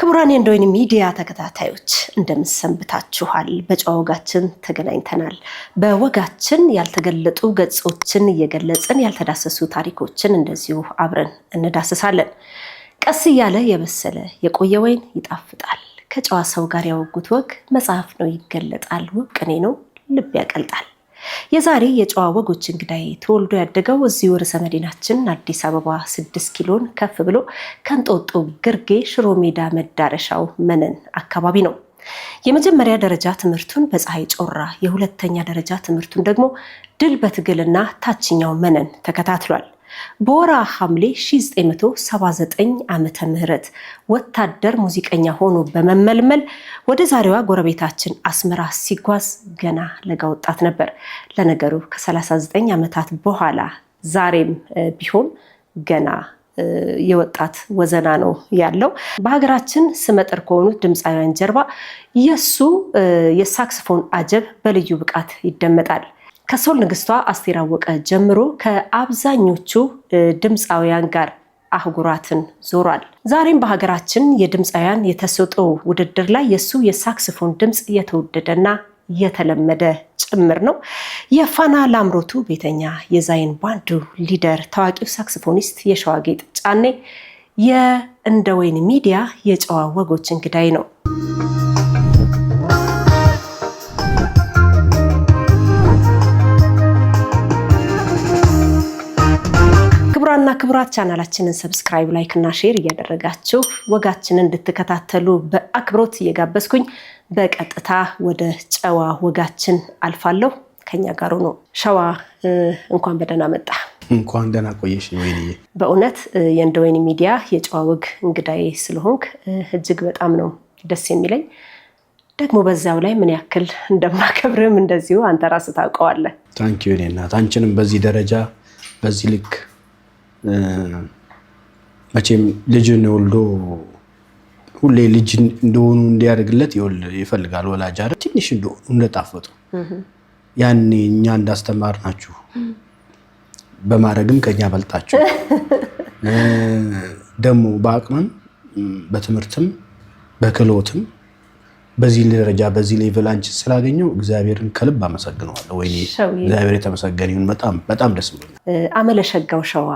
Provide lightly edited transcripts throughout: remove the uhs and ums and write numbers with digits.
ክቡራን የእንደወይን ሚዲያ ተከታታዮች እንደምሰንብታችኋል። በጨዋ ወጋችን ተገናኝተናል። በወጋችን ያልተገለጡ ገጾችን እየገለጽን ያልተዳሰሱ ታሪኮችን እንደዚሁ አብረን እንዳስሳለን። ቀስ እያለ የበሰለ የቆየ ወይን ይጣፍጣል። ከጨዋ ሰው ጋር ያወጉት ወግ መጽሐፍ ነው ይገለጣል፣ ውብ ቅኔ ነው ልብ ያቀልጣል። የዛሬ የጨዋ ወጎች እንግዳይ ተወልዶ ያደገው እዚሁ ርዕሰ መዲናችን አዲስ አበባ 6 ኪሎን ከፍ ብሎ ከእንጦጦ ግርጌ ሽሮ ሜዳ መዳረሻው መነን አካባቢ ነው። የመጀመሪያ ደረጃ ትምህርቱን በፀሐይ ጮራ፣ የሁለተኛ ደረጃ ትምህርቱን ደግሞ ድል በትግልና ታችኛው መነን ተከታትሏል። በወራ ሐምሌ 1979 ዓመተ ምህረት ወታደር ሙዚቀኛ ሆኖ በመመልመል ወደ ዛሬዋ ጎረቤታችን አስመራ ሲጓዝ ገና ለጋ ወጣት ነበር። ለነገሩ ከ39 ዓመታት በኋላ ዛሬም ቢሆን ገና የወጣት ወዘና ነው ያለው። በሀገራችን ስመጥር ከሆኑት ድምፃውያን ጀርባ የሱ የሳክስፎን አጀብ በልዩ ብቃት ይደመጣል። ከሶል ንግስቷ አስቴር አወቀ ጀምሮ ከአብዛኞቹ ድምፃውያን ጋር አህጉራትን ዞሯል። ዛሬም በሀገራችን የድምፃውያን የተሰጥኦ ውድድር ላይ የሱ የሳክስፎን ድምፅ የተወደደና የተለመደ ጭምር ነው። የፋና ላምሮቱ ቤተኛ የዛይን ባንዱ ሊደር ታዋቂው ሳክስፎኒስት የሸዋጌጥ ጫኔ የእንደወይን ሚዲያ የጨዋ ወጎች እንግዳይ ነው። ክቡራና ክቡራት ቻናላችንን ሰብስክራይብ፣ ላይክ እና ሼር እያደረጋችሁ ወጋችንን እንድትከታተሉ በአክብሮት እየጋበዝኩኝ በቀጥታ ወደ ጨዋ ወጋችን አልፋለሁ። ከኛ ጋር ነው። ሸዋ እንኳን በደህና መጣ። እንኳን ደህና ቆየሽ ወይንዬ። በእውነት የእንደወይን ሚዲያ የጨዋ ወግ እንግዳዬ ስለሆንክ እጅግ በጣም ነው ደስ የሚለኝ። ደግሞ በዛው ላይ ምን ያክል እንደማከብርም እንደዚሁ አንተ ራስህ ታውቀዋለህ። ታንኪዩ እኔ እናት። አንቺንም በዚህ ደረጃ በዚህ ልክ መቼም ልጅን ወልዶ ሁሌ ልጅ እንደሆኑ እንዲያደርግለት ይፈልጋል ወላጅ አይደል? ትንሽ እንደሆኑ እንደጣፈጡ ያኔ እኛ እንዳስተማርናችሁ በማድረግም ከኛ በልጣችሁ ደግሞ በአቅምም በትምህርትም በክህሎትም በዚህ ደረጃ በዚህ ሌቭል አንቺ ስላገኘው እግዚአብሔርን ከልብ አመሰግነዋለሁ። ወይኔ እግዚአብሔር የተመሰገነ ይሁን። በጣም በጣም ደስ ብሎኛል። አመለሸጋው ሸዋ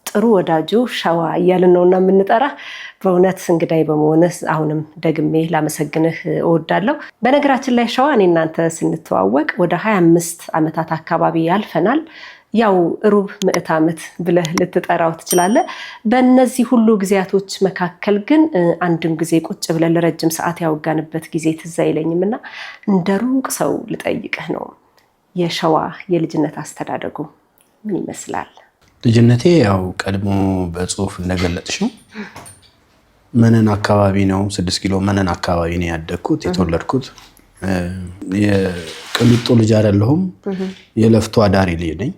ጥሩ ወዳጁ ሸዋ እያልን ነውና የምንጠራ። በእውነት እንግዳይ በመሆንህ አሁንም ደግሜ ላመሰግንህ እወዳለሁ። በነገራችን ላይ ሸዋ እኔ እናንተ ስንተዋወቅ ወደ 25 ዓመታት አካባቢ ያልፈናል። ያው ሩብ ምዕት ዓመት ብለህ ልትጠራው ትችላለህ። በእነዚህ ሁሉ ጊዜያቶች መካከል ግን አንድም ጊዜ ቁጭ ብለን ለረጅም ሰዓት ያወጋንበት ጊዜ ትዝ አይለኝም እና እንደ ሩቅ ሰው ልጠይቅህ ነው። የሸዋ የልጅነት አስተዳደጉ ምን ይመስላል? ልጅነቴ ያው ቀድሞ በጽሁፍ እንደገለጥሽው መነን አካባቢ ነው። 6 ኪሎ መነን አካባቢ ነው ያደግኩት የተወለድኩት። የቅልጦ ልጅ አይደለሁም፣ የለፍቶ አዳሪ ልጅ ነኝ።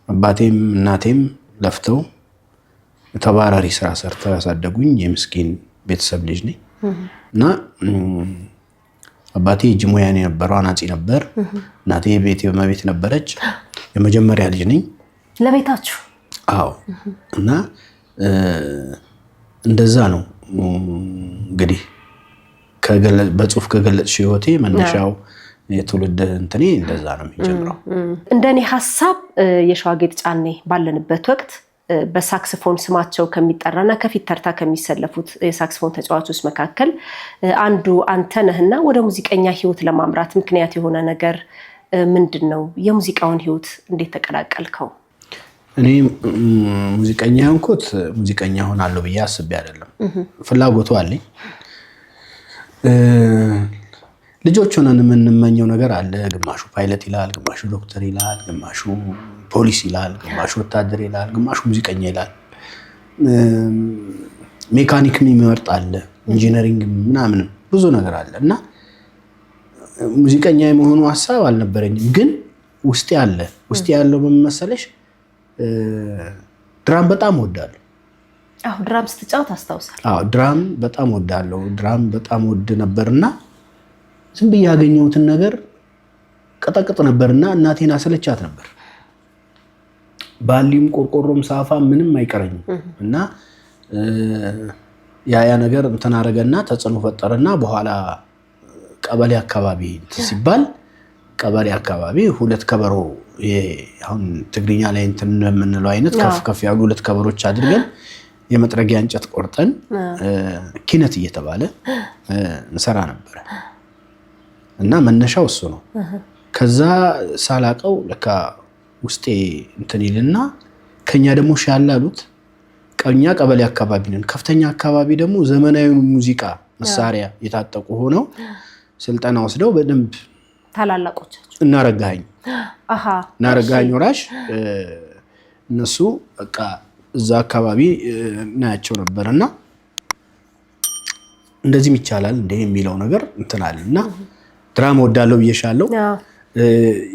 አባቴም እናቴም ለፍተው ተባራሪ ስራ ሰርተው ያሳደጉኝ የምስኪን ቤተሰብ ልጅ ነኝ እና አባቴ እጅ ሙያን የነበረው አናጺ ነበር። እናቴ ቤት በመቤት ነበረች። የመጀመሪያ ልጅ ነኝ ለቤታችሁ? አዎ። እና እንደዛ ነው እንግዲህ በጽሁፍ ከገለጽሽ ህይወቴ መነሻው የትውልድ እንትኔ እንደዛ ነው የሚጀምረው። እንደኔ ሐሳብ የሸዋጌጥ ጫኔ ባለንበት ወቅት በሳክስፎን ስማቸው ከሚጠራና ከፊት ተርታ ከሚሰለፉት የሳክስፎን ተጫዋቾች መካከል አንዱ አንተ ነህና ወደ ሙዚቀኛ ህይወት ለማምራት ምክንያት የሆነ ነገር ምንድን ነው? የሙዚቃውን ህይወት እንዴት ተቀላቀልከው? እኔ ሙዚቀኛ ሆንኩት ሙዚቀኛ ሆናለሁ ብዬ አስቤ አይደለም። ፍላጎቱ አለኝ። ልጆች ሆነን የምንመኘው ነገር አለ። ግማሹ ፓይለት ይላል፣ ግማሹ ዶክተር ይላል፣ ግማሹ ፖሊስ ይላል፣ ግማሹ ወታደር ይላል፣ ግማሹ ሙዚቀኛ ይላል። ሜካኒክ የሚመርጥ አለ፣ ኢንጂነሪንግ ምናምን ብዙ ነገር አለ እና ሙዚቀኛ የመሆኑ ሐሳብ አልነበረኝም። ግን ውስጤ አለ። ውስጤ ያለው ምን መሰለሽ? ድራም በጣም ወዳለሁ። አዎ፣ ድራም ስትጫወት አስታውሳለሁ። አዎ፣ ድራም በጣም ወዳለሁ። ድራም በጣም ወድ ነበርና ዝም ብዬ ያገኘሁትን ነገር ቀጠቅጥ ነበርና እናቴን አሰለቻት ነበር። ባሊም ቆርቆሮም ሳፋ ምንም አይቀረኝም እና ያ ነገር እንትን አረገና ተጽዕኖ ፈጠረና በኋላ ቀበሌ አካባቢ ሲባል ቀበሌ አካባቢ ሁለት ከበሮ አሁን ትግርኛ ላይ እንትን የምንለው አይነት ከፍ ያሉ ሁለት ከበሮች አድርገን የመጥረጊያ እንጨት ቆርጠን ኪነት እየተባለ እንሰራ ነበር እና መነሻው እሱ ነው። ከዛ ሳላቀው ለካ ውስጤ እንትን ይልና ከኛ ደግሞ ሻላሉት ቀኛ ቀበሌ አካባቢ ነን። ከፍተኛ አካባቢ ደግሞ ዘመናዊ ሙዚቃ መሳሪያ የታጠቁ ሆነው ስልጠና ወስደው በደንብ ታላላቆቻቸው እናረጋኝ ወራሽ እነሱ በቃ እዛ አካባቢ ናቸው ነበርና እንደዚህም ይቻላል እንደ የሚለው ነገር እንትናልና ድራማ ወዳለው ብዬሻለሁ።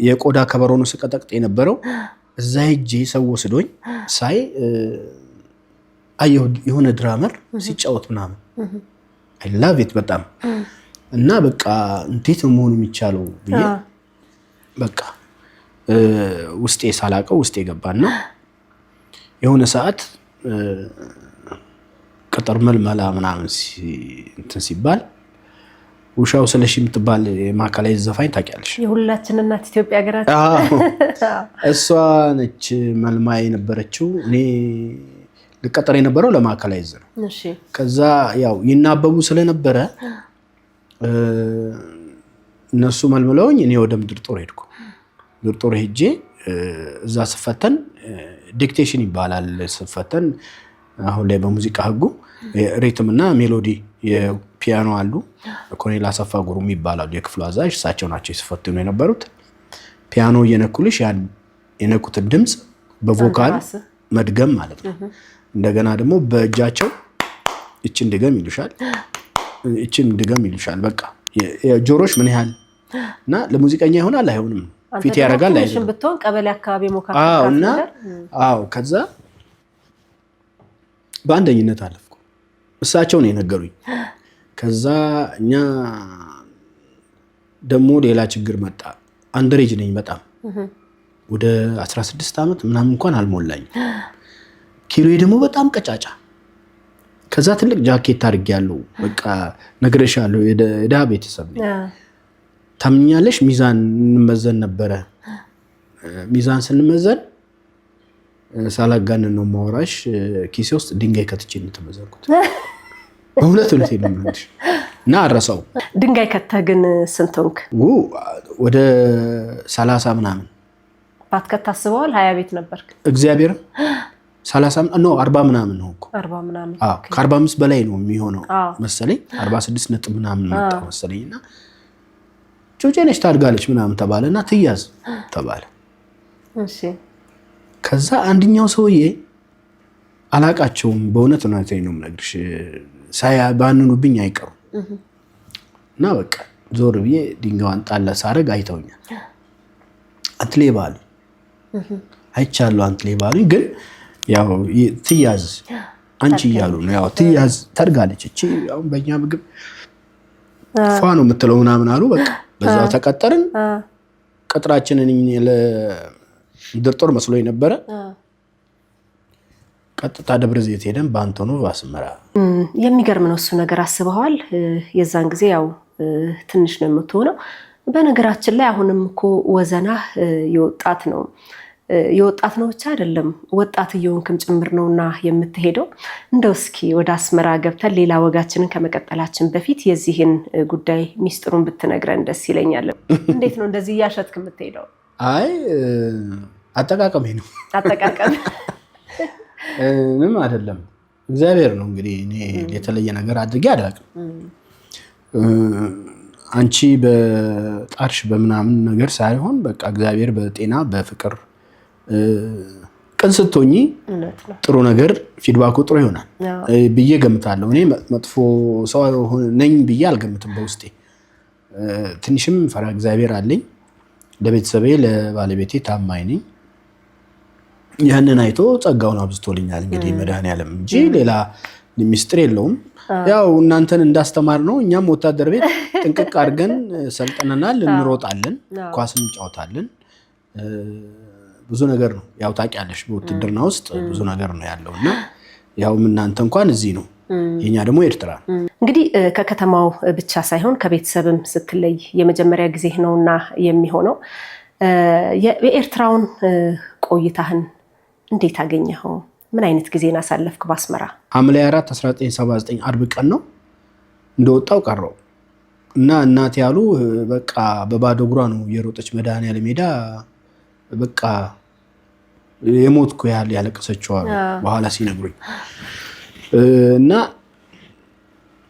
የቆዳ ከበሮ ነው ስቀጠቅጥ የነበረው። እዛ ሄጄ ሰው ወስዶኝ ሳይ አየሁ የሆነ ድራመር ሲጫወት ምናምን አይ ላቭ ኢት በጣም እና በቃ እንዴት ነው መሆን የሚቻለው ብዬ በቃ ውስጤ ሳላቀው ውስጤ ገባና የሆነ ሰዓት ቀጠር መልመላ ምናምን እንትን ሲባል ውሻው ስለሺ የምትባል የማዕከላዊ ዘፋኝ ታውቂያለሽ? የሁላችን እናት ኢትዮጵያ ሀገራችን እሷ ነች መልማይ ነበረችው። እኔ ልቀጠር የነበረው ለማዕከላዊ ነው። እሺ ከዛ ያው ይናበቡ ስለነበረ እነሱ መልምለውኝ እኔ ወደ ምድር ጦር ሄድኩ። ምድር ጦር ሄጄ እዛ ስፈተን ዲክቴሽን ይባላል ስፈተን። አሁን ላይ በሙዚቃ ህጉ ሪትም እና ሜሎዲ የፒያኖ አሉ። ኮሎኔል አሰፋ ጉሩም ይባላሉ የክፍሉ አዛዥ፣ እሳቸው ናቸው ሲፈትኑ የነበሩት። ፒያኖ እየነኩልሽ ያን የነኩትን ድምጽ በቮካል መድገም ማለት ነው። እንደገና ደግሞ በእጃቸው እችን ድገም ይሉሻል፣ እችን ድገም ይሉሻል። በቃ ጆሮሽ ምን ያህል እና ለሙዚቀኛ ይሆናል አይሆንም ፊት ያረጋል አይደለም ብትሆን ቀበሌ አካባቢ ሞካከራ እና ከዛ በአንደኝነት አለፍኩ። እሳቸው ነው የነገሩኝ። ከዛ እኛ ደግሞ ሌላ ችግር መጣ። አንደሬጅ ነኝ በጣም ወደ 16 ዓመት ምናምን እንኳን አልሞላኝ። ኪሎዬ ደግሞ በጣም ቀጫጫ። ከዛ ትልቅ ጃኬት አድርጌያለሁ። በቃ ነግሬሻለሁ የድሃ ቤተሰብ ነኝ። ታምኛለሽ? ሚዛን እንመዘን ነበረ። ሚዛን ስንመዘን ሳላጋነን ነው ማወራሽ፣ ኪሴ ውስጥ ድንጋይ ከትቼ ነው ተመዘንኩት። በሁለት የለምንሽ እና አረሳው። ድንጋይ ከተህ ግን ስንት ሆንክ? ወደ 30 ምናምን። ባትከት ታስበዋል? 20 ቤት ነበርክ? እግዚአብሔር 30 ነው 40 ምናምን ነው እኮ 40 ምናምን። ከ45 በላይ ነው የሚሆነው መሰለኝ። 46 ነጥብ ምናምን መጣ መሰለኝና ጩጬ ነሽ ታድጋለች ምናምን ተባለና ትያዝ ተባለ። እሺ ከዛ አንደኛው ሰውዬ አላቃቸውም በእውነት ነው የምነግርሽ፣ ባንኑብኝ አይቀሩም እና በቃ ዞር ብዬ ድንጋዋን ጣል ሳረግ አይተውኛል። አንትሌ ባሉ አይቻለሁ፣ አንትሌ ባሉ ግን ያው ትያዝ አንቺ እያሉ ነው። ያው ትያዝ ታድጋለች እቺ አሁን በእኛ ምግብ ፏ ነው የምትለው ምናምን አሉ። በቃ በዛው ተቀጠርን። ቅጥራችንን ለምድር ጦር መስሎ የነበረ ቀጥታ ደብረ ዘይት ሄደን በአንቶኖቭ አስመራ። የሚገርም ነው እሱ ነገር። አስበዋል? የዛን ጊዜ ያው ትንሽ ነው የምትሆነው። በነገራችን ላይ አሁንም እኮ ወዘና የወጣት ነው ብቻ አይደለም ወጣት እየሆንክም ጭምር ነውና የምትሄደው። እንደው እስኪ ወደ አስመራ ገብተን ሌላ ወጋችንን ከመቀጠላችን በፊት የዚህን ጉዳይ ሚስጥሩን ብትነግረን ደስ ይለኛል። እንዴት ነው እንደዚህ እያሸትክ የምትሄደው? አይ አጠቃቀሜ ነው። አጠቃቀም ምንም አይደለም። እግዚአብሔር ነው እንግዲህ። እኔ የተለየ ነገር አድርጌ አላውቅም። አንቺ በጣርሽ በምናምን ነገር ሳይሆን በቃ እግዚአብሔር በጤና በፍቅር ቅን ስትሆኚ ጥሩ ነገር ፊድባኩ ጥሩ ይሆናል ብዬ ገምታለሁ። እኔ መጥፎ ሰው ነኝ ብዬ አልገምትም። በውስጤ ትንሽም ፈራ እግዚአብሔር አለኝ። ለቤተሰቤ ለባለቤቴ ታማኝ ነኝ። ያንን አይቶ ጸጋውን አብዝቶልኛል እንግዲህ መድኃኔዓለም እንጂ ሌላ ሚስጥር የለውም። ያው እናንተን እንዳስተማር ነው። እኛም ወታደር ቤት ጥንቅቅ አድርገን ሰልጥነናል። እንሮጣለን፣ ኳስ እንጫወታለን። ብዙ ነገር ነው ያው ታውቂያለሽ፣ በውትድርና ውስጥ ብዙ ነገር ነው ያለውና ያው እናንተ እንኳን እዚህ ነው የኛ ደግሞ ኤርትራ። እንግዲህ ከከተማው ብቻ ሳይሆን ከቤተሰብም ስትለይ የመጀመሪያ ጊዜ ነውና የሚሆነው የኤርትራውን ቆይታህን እንዴት አገኘኸው? ምን አይነት ጊዜን አሳለፍክ በአስመራ? ሐምሌ 4 1979 አርብ ቀን ነው እንደወጣው ቀረው እና እናቴ ያሉ በቃ በባዶ እግሯ ነው የሮጠች መድኃኒዓለም ሜዳ በቃ የሞትኩ ያህል ያለቀሰችው በኋላ ሲነግሩኝ እና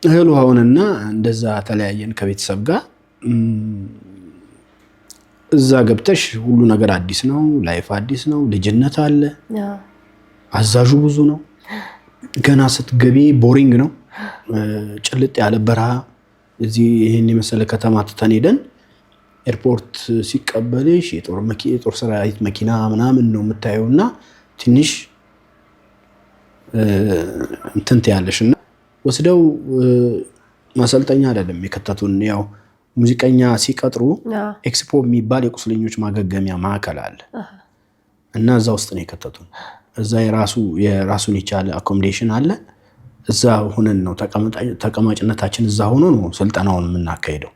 እህል ውሃውንና እንደዛ ተለያየን ከቤተሰብ ጋር። እዛ ገብተሽ ሁሉ ነገር አዲስ ነው፣ ላይፍ አዲስ ነው፣ ልጅነት አለ፣ አዛዡ ብዙ ነው። ገና ስትገቢ ቦሪንግ ነው፣ ጭልጥ ያለ በረሃ። እዚህ ይሄን የመሰለ ከተማ ትተን ሄደን ኤርፖርት ሲቀበልሽ የጦር ሰራዊት መኪና ምናምን ነው የምታየውና ትንሽ እንትን ያለሽና ወስደው ማሰልጠኛ አይደለም የከተቱን። ያው ሙዚቀኛ ሲቀጥሩ ኤክስፖ የሚባል የቁስለኞች ማገገሚያ ማዕከል አለ እና እዛ ውስጥ ነው የከተቱን። እዛ የራሱን የቻለ አኮሞዴሽን አለ። እዛ ሆነን ነው ተቀማጭነታችን እዛ ሆኖ ነው ስልጠናውን የምናካሄደው።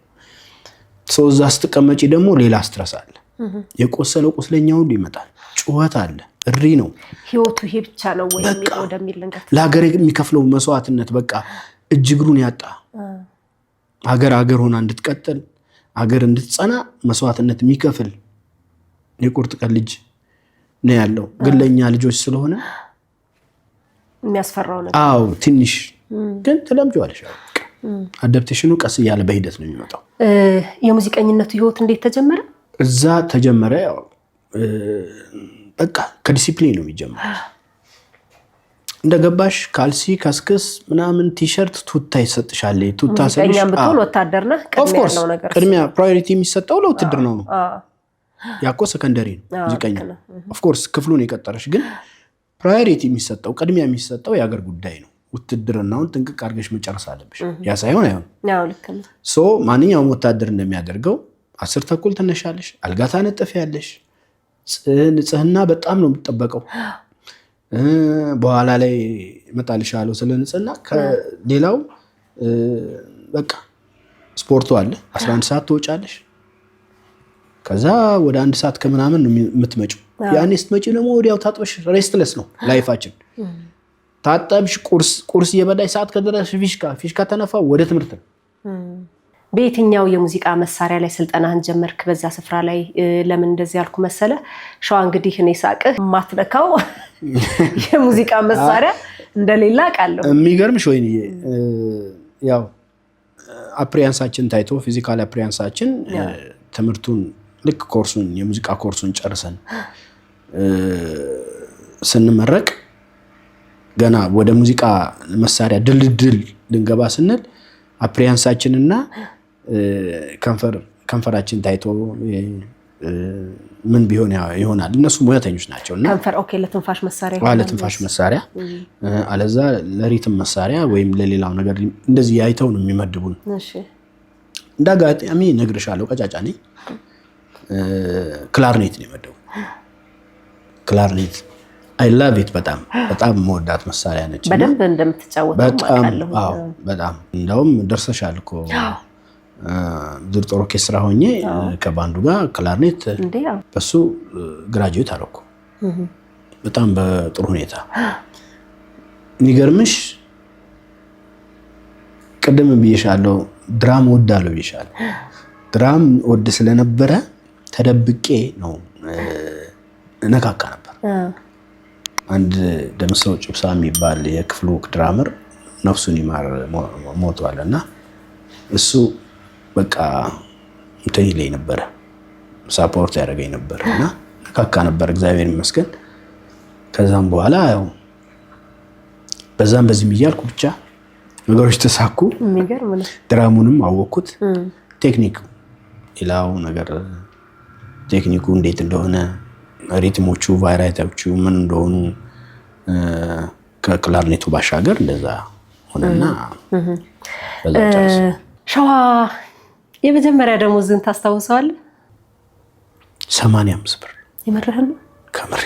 ሰው እዛ ስትቀመጪ ደግሞ ሌላ ስትረስ አለ። የቆሰለው ቁስለኛ ሁሉ ይመጣል። ጩኸት አለ፣ እሪ ነው። ህይወቱ ይሄ ብቻ ነው ወይ ወደሚል ነገር ለሀገር የሚከፍለው መስዋዕትነት በቃ እጅግሩን ያጣ ሀገር ሆና እንድትቀጥል ሀገር እንድትጸና መስዋዕትነት የሚከፍል የቁርጥ ቀን ልጅ ነው ያለው። ግን ለኛ ልጆች ስለሆነ የሚያስፈራው ነገር አዎ ትንሽ ግን ትለምጂዋለሽ። አዳፕቴሽኑ ቀስ እያለ በሂደት ነው የሚመጣው። የሙዚቀኝነቱ ህይወት እንዴት ተጀመረ? እዛ ተጀመረ። ያው በቃ ከዲሲፕሊን ነው የሚጀምረው። እንደገባሽ ካልሲ ከስክስ ምናምን ቲሸርት ቱታ ይሰጥሻል። ቱታ ሰልሽ ያምብቶን ወታደር ነህ። ቅድሚያ ፕራዮሪቲ የሚሰጠው ለውትድርናው ነው። ያኮ ሰከንደሪ ነው ሙዚቀኛ። ኦፍ ኮርስ ክፍሉን የቀጠረሽ ግን ፕራዮሪቲ የሚሰጠው ቅድሚያ የሚሰጠው የሀገር ጉዳይ ነው። ውትድርናውን ጥንቅቅ አድርገሽ መጨረስ አለብሽ። ያ ሳይሆን አይሆን። ሶ ማንኛውም ወታደር እንደሚያደርገው 10 ተኩል ትነሻለሽ፣ አልጋ ታነጥፊያለሽ። ንጽህና በጣም ነው የምትጠበቀው። በኋላ ላይ እመጣልሻለሁ ስለ ንጽህና። ከሌላው በቃ ስፖርቱ አለ። 11 ሰዓት ትወጫለሽ። ከዛ ወደ 1 ሰዓት ከምናምን ነው የምትመጪው። ያኔ ስትመጪ ደግሞ ወዲያው ታጥበሽ ሬስትለስ ነው ላይፋችን። ታጠብሽ፣ ቁርስ እየበላሽ ሰዓት ከደረስሽ ፊሽካ ተነፋ ወደ ትምህርት ነው። በየትኛው የሙዚቃ መሳሪያ ላይ ስልጠናህን ጀመርክ? በዛ ስፍራ ላይ ለምን እንደዚህ ያልኩ መሰለ? ሸዋ እንግዲህ እኔ ሳቅህ ማትነካው የሙዚቃ መሳሪያ እንደሌላ ቃለሁ። የሚገርምሽ ወይኔ ያው አፕሪያንሳችን ታይቶ ፊዚካል አፕሪያንሳችን ትምህርቱን ልክ ኮርሱን የሙዚቃ ኮርሱን ጨርሰን ስንመረቅ ገና ወደ ሙዚቃ መሳሪያ ድልድል ልንገባ ስንል አፕሪያንሳችንና ከንፈራችን ታይቶ ምን ቢሆን ይሆናል። እነሱ ሙያተኞች ናቸውና ከንፈር ኦኬ ለትንፋሽ መሳሪያ ለትንፋሽ መሳሪያ አለዛ ለሪትም መሳሪያ ወይም ለሌላው ነገር እንደዚህ አይተው ነው የሚመድቡን። እሺ እንዳጋጣሚ ነግርሻለሁ፣ ቀጫጫ ነኝ። ክላርኔት ነው የመደቡ። ክላርኔት አይ ላቭ ኢት በጣም መወዳት መሳሪያ ነች። በደንብ እንደምትጫወተው ማውቃለሁ። አዎ በጣም እንደውም ደርሰሻል እኮ ዙር ጦር ኦርኬስትራ ሆኜ ከባንዱ ጋር ክላርኔት በሱ ግራጁዌት አደረኩ። በጣም በጥሩ ሁኔታ። የሚገርምሽ ቅድም ብዬሻለሁ ድራም ወዳለሁ ብዬሻለሁ። ድራም ወድ ስለነበረ ተደብቄ ነው ነካካ ነበር። አንድ ደምሰው ጭብሳ የሚባል የክፍሉ ድራመር ነፍሱን ይማር ሞቷል እና እሱ በቃ እንትን ይለኝ ነበረ፣ ሳፖርት ያደርገኝ ነበር እና ነካካ ነበር። እግዚአብሔር ይመስገን። ከዛም በኋላ ያው በዛም በዚህም እያልኩ ብቻ ነገሮች ተሳኩ። ድራሙንም አወቅኩት። ቴክኒክ ሌላው ነገር ቴክኒኩ እንዴት እንደሆነ ሪትሞቹ ቫይራይቲዎቹ ምን እንደሆኑ ከክላርኔቱ ባሻገር እንደዛ ሆነና በዛ ጨርስ። ሸዋ የመጀመሪያ ደሞዝን ታስታውሰዋለህ? 85 ብር። የመረህን ነው? ከምሬ።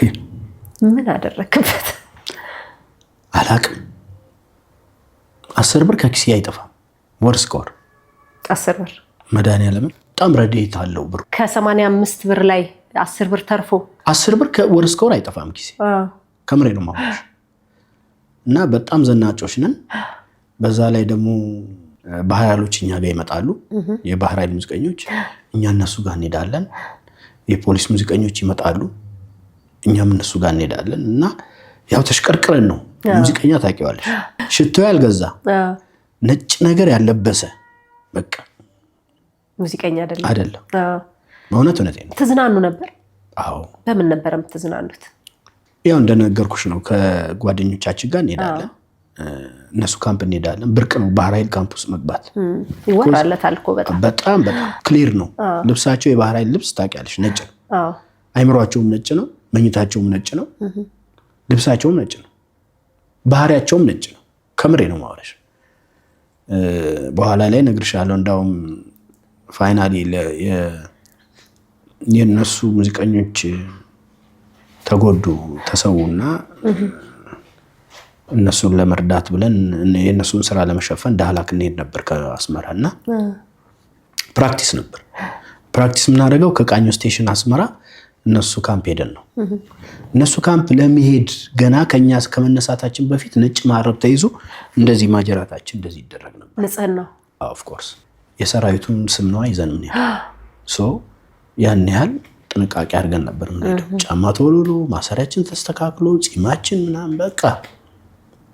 ምን አደረክበት? አላቅም። 10 ብር ከኪሴ አይጠፋም። ወር እስከ ወር 10 ብር መድኃኒዓለም በጣም ረድኤት አለው ብሩ። ከ85 ብር ላይ 10 ብር ተርፎ 10 ብር ከወር እስከ ወር አይጠፋም ኪሴ። ከምሬ ነው ማለት እና በጣም ዘናጮች ነን። በዛ ላይ ደግሞ ባህር ኃይሎች እኛ ጋር ይመጣሉ። የባህር ኃይል ሙዚቀኞች እኛ እነሱ ጋር እንሄዳለን። የፖሊስ ሙዚቀኞች ይመጣሉ፣ እኛም እነሱ ጋር እንሄዳለን። እና ያው ተሽቀርቅረን ነው። ሙዚቀኛ ታውቂዋለሽ፣ ሽቶ ያልገዛ ነጭ ነገር ያለበሰ በቃ ሙዚቀኛ አይደለም። በእውነት እውነቴን ነው። ትዝናኑ ነበር? አዎ። በምን ነበር የምትዝናኑት? ያው እንደነገርኩሽ ነው። ከጓደኞቻችን ጋር እንሄዳለን፣ እነሱ ካምፕ እንሄዳለን። ብርቅ ነው ባህር ኃይል ካምፕ ውስጥ መግባት። ይወራለታል እኮ በጣም ክሊር ነው ልብሳቸው። የባህር ኃይል ልብስ ታውቂያለሽ፣ ነጭ ነው። አይምሯቸውም ነጭ ነው፣ መኝታቸውም ነጭ ነው፣ ልብሳቸውም ነጭ ነው፣ ባህሪያቸውም ነጭ ነው። ከምሬ ነው ማውራሽ። በኋላ ላይ እነግርሻለሁ። እንዳውም ፋይናሊ የነሱ ሙዚቀኞች ተጎዱ፣ ተሰውና እነሱን ለመርዳት ብለን የነሱን ስራ ለመሸፈን ዳህላክ እንሄድ ነበር ከአስመራ እና ፕራክቲስ ነበር። ፕራክቲስ የምናደርገው ከቃኞ ስቴሽን አስመራ እነሱ ካምፕ ሄደን ነው። እነሱ ካምፕ ለመሄድ ገና ከኛ ከመነሳታችን በፊት ነጭ ማረብ ተይዞ እንደዚህ ማጀራታችን እንደዚህ ይደረግ ነበር። ንጽህና ኦፍ ኮርስ የሰራዊቱን ስም ነው ይዘን ምን ሶ ያን ያህል ጥንቃቄ አድርገን ነበር የምንሄደው። ጫማ ተወልሎ ማሰሪያችን ተስተካክሎ ጺማችን ምናምን በቃ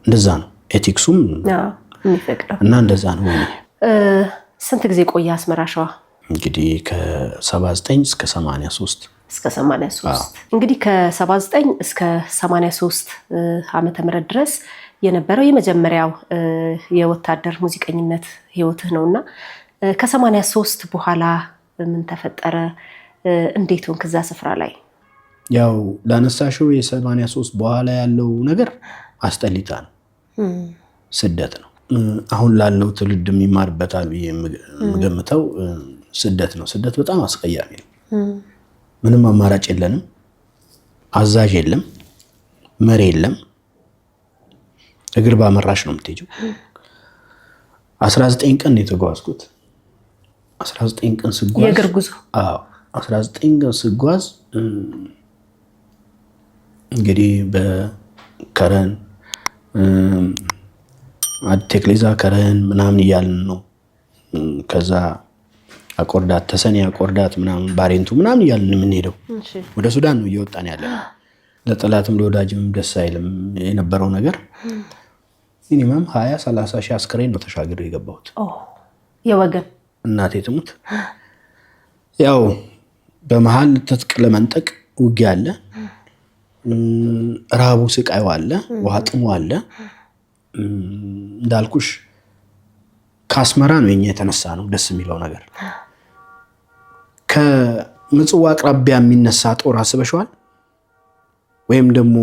እንደዛ ነው ኤቲክሱም የሚፈቅደው እና እንደዛ ነው። ስንት ጊዜ ቆየ አስመራ ሸዋ? እንግዲህ ከ79 እስከ 83 እንግዲህ ከ79 እስከ 83 ዓመተ ምህረት ድረስ የነበረው የመጀመሪያው የወታደር ሙዚቀኝነት ህይወትህ ነውና ከ83 በኋላ ምን ተፈጠረ? እንዴት ሆንክ እዛ ስፍራ ላይ? ያው ላነሳሽው የ83 በኋላ ያለው ነገር አስጠሊታ ነው፣ ስደት ነው። አሁን ላለው ትውልድ የሚማርበታል ብዬ የምገምተው ስደት ነው። ስደት በጣም አስቀያሚ ነው። ምንም አማራጭ የለንም። አዛዥ የለም፣ መሪ የለም። እግር ባመራሽ ነው የምትሄጂው። 19 ቀን የተጓዝኩት 19 ቀን ስጓዝ የእግር ጉዞ 19 ቀን ስጓዝ እንግዲህ በከረን ቴክሌዛ ከረን ምናምን እያልን ነው። ከዛ አቆርዳት ተሰኔ አቆርዳት ምናምን ባሬንቱ ምናምን እያልን የምንሄደው ወደ ሱዳን ነው እየወጣን ያለ። ለጠላትም ለወዳጅም ደስ አይልም የነበረው ነገር። ሚኒመም 20-30 ሺህ አስክሬን ነው ተሻግሬ የገባሁት። የወገን እናቴ ትሙት። ያው በመሃል ትጥቅ ለመንጠቅ ውጊያ አለ፣ ረሃቡ ስቃዩ አለ፣ ውሃ ጥሙ አለ። እንዳልኩሽ ከአስመራ ነው የኛ የተነሳ ነው። ደስ የሚለው ነገር ከምጽዋ አቅራቢያ የሚነሳ ጦር አስበሽዋል? ወይም ደግሞ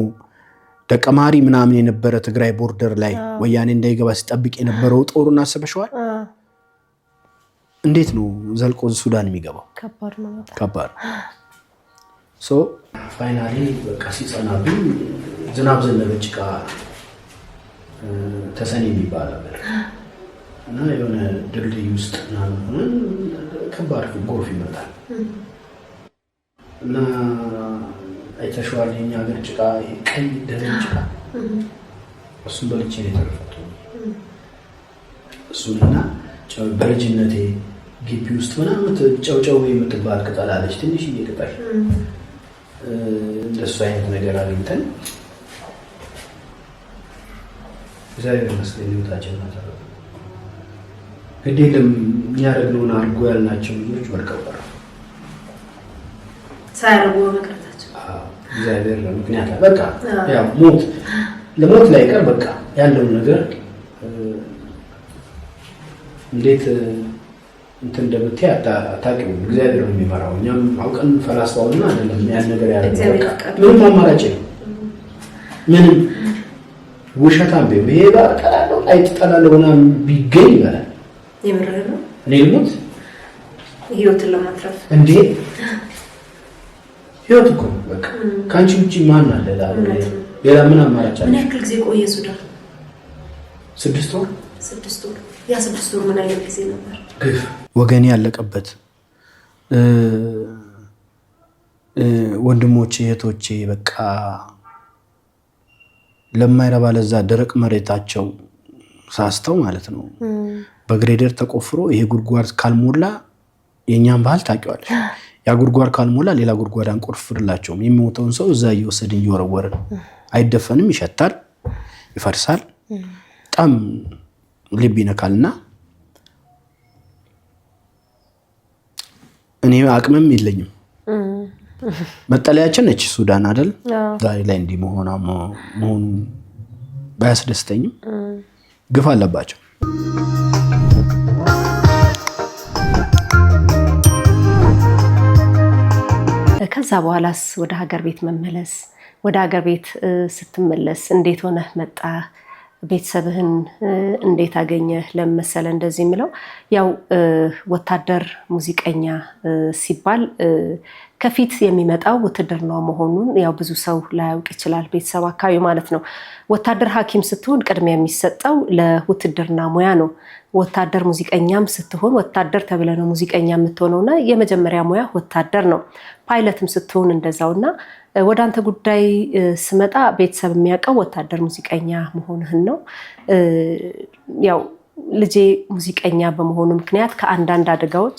ደቀማሪ ምናምን የነበረ ትግራይ ቦርደር ላይ ወያኔ እንዳይገባ ሲጠብቅ የነበረው ጦሩን አስበሽዋል? እንዴት ነው ዘልቆ ሱዳን የሚገባው? ከባድ ሶ ፋይናሊ በቃ ሲጸናብኝ ዝናብ ዘነበ፣ ጭቃ ተሰኔ የሚባል ነበር እና የሆነ ድልድይ ውስጥ ምናምን ከባድ ጎርፍ ይመጣል እና አይተሽዋል። የኛ ሀገር ጭቃ ቀይ ደረቅ ጭቃ እሱን በልቼ ነው የተረፈው። እሱንና በልጅነቴ ግቢ ውስጥ ምናምን ጨውጨው የምትባል ቅጠል አለች፣ ትንሽዬ ቅጠል። እንደሱ አይነት ነገር አግኝተን እግዚአብሔር ይመስገን ህይወታችን ተረፈ። ግዴለም የሚያደርገውን አድርጎ ያልናቸው ልጆች ወድቀው ቀሩ ሳያደርጉ በመቅረታቸው። እግዚአብሔር ምክንያት በቃ ያው ሞት ለሞት ላይ ቀር በቃ ያለውን ነገር እንዴት እንትን እንደምትይ አታውቂውም። እግዚአብሔር ነው የሚመራው። እኛም አውቀን ፈላስፋውና አይደለም ያን ነገር ያደርገው። በቃ ምንም አማራጭ ነው። ምንም ውሸታም ቢሆን ይሄ ጋር ቀላለው አይጥጠላለው ምናምን ቢገኝ ይላል። የምርህ ነው። እኔ ልሞት ህይወትን ለማትረፍ እንዴ? ህይወት እኮ በቃ ካንቺ ውጪ ማን አለ? ሌላ ምን አማራጭ አለ? ምን ያክል ጊዜ ቆየ ሱዳን? 6 ወር 6 ወር። ያ 6 ወር ምን አይነት ጊዜ ነበር? ወገኔ ያለቀበት ወንድሞቼ እህቶቼ በቃ ለማይረባ ለዛ ደረቅ መሬታቸው ሳስተው ማለት ነው በግሬደር ተቆፍሮ ይሄ ጉድጓድ ካልሞላ የኛን ባህል ታውቂዋለሽ ያ ጉድጓድ ካልሞላ ሌላ ጉድጓድ አንቆርፍላቸውም የሚሞተውን ሰው እዛ እየወሰድን እየወረወርን አይደፈንም ይሸታል ይፈርሳል በጣም ልብ ይነካልና እኔ አቅምም የለኝም መጠለያችን ነች ሱዳን አይደል ዛሬ ላይ እንዲህ መሆኑ ባያስደስተኝም ግፍ አለባቸው ከዛ በኋላስ ወደ ሀገር ቤት መመለስ ወደ ሀገር ቤት ስትመለስ እንዴት ሆነህ መጣ ቤተሰብህን እንዴት አገኘህ ለመሰለ እንደዚህ የሚለው ያው ወታደር ሙዚቀኛ ሲባል ከፊት የሚመጣው ውትድርና መሆኑን ያው ብዙ ሰው ላያውቅ ይችላል ቤተሰብ አካባቢ ማለት ነው ወታደር ሐኪም ስትሆን ቅድሚያ የሚሰጠው ለውትድርና ሙያ ነው ወታደር ሙዚቀኛም ስትሆን ወታደር ተብለ ነው ሙዚቀኛ የምትሆነውና የመጀመሪያ ሙያ ወታደር ነው ፓይለትም ስትሆን እንደዛውና ወደ አንተ ጉዳይ ስመጣ ቤተሰብ የሚያውቀው ወታደር ሙዚቀኛ መሆንህን ነው ያው ልጄ ሙዚቀኛ በመሆኑ ምክንያት ከአንዳንድ አደጋዎች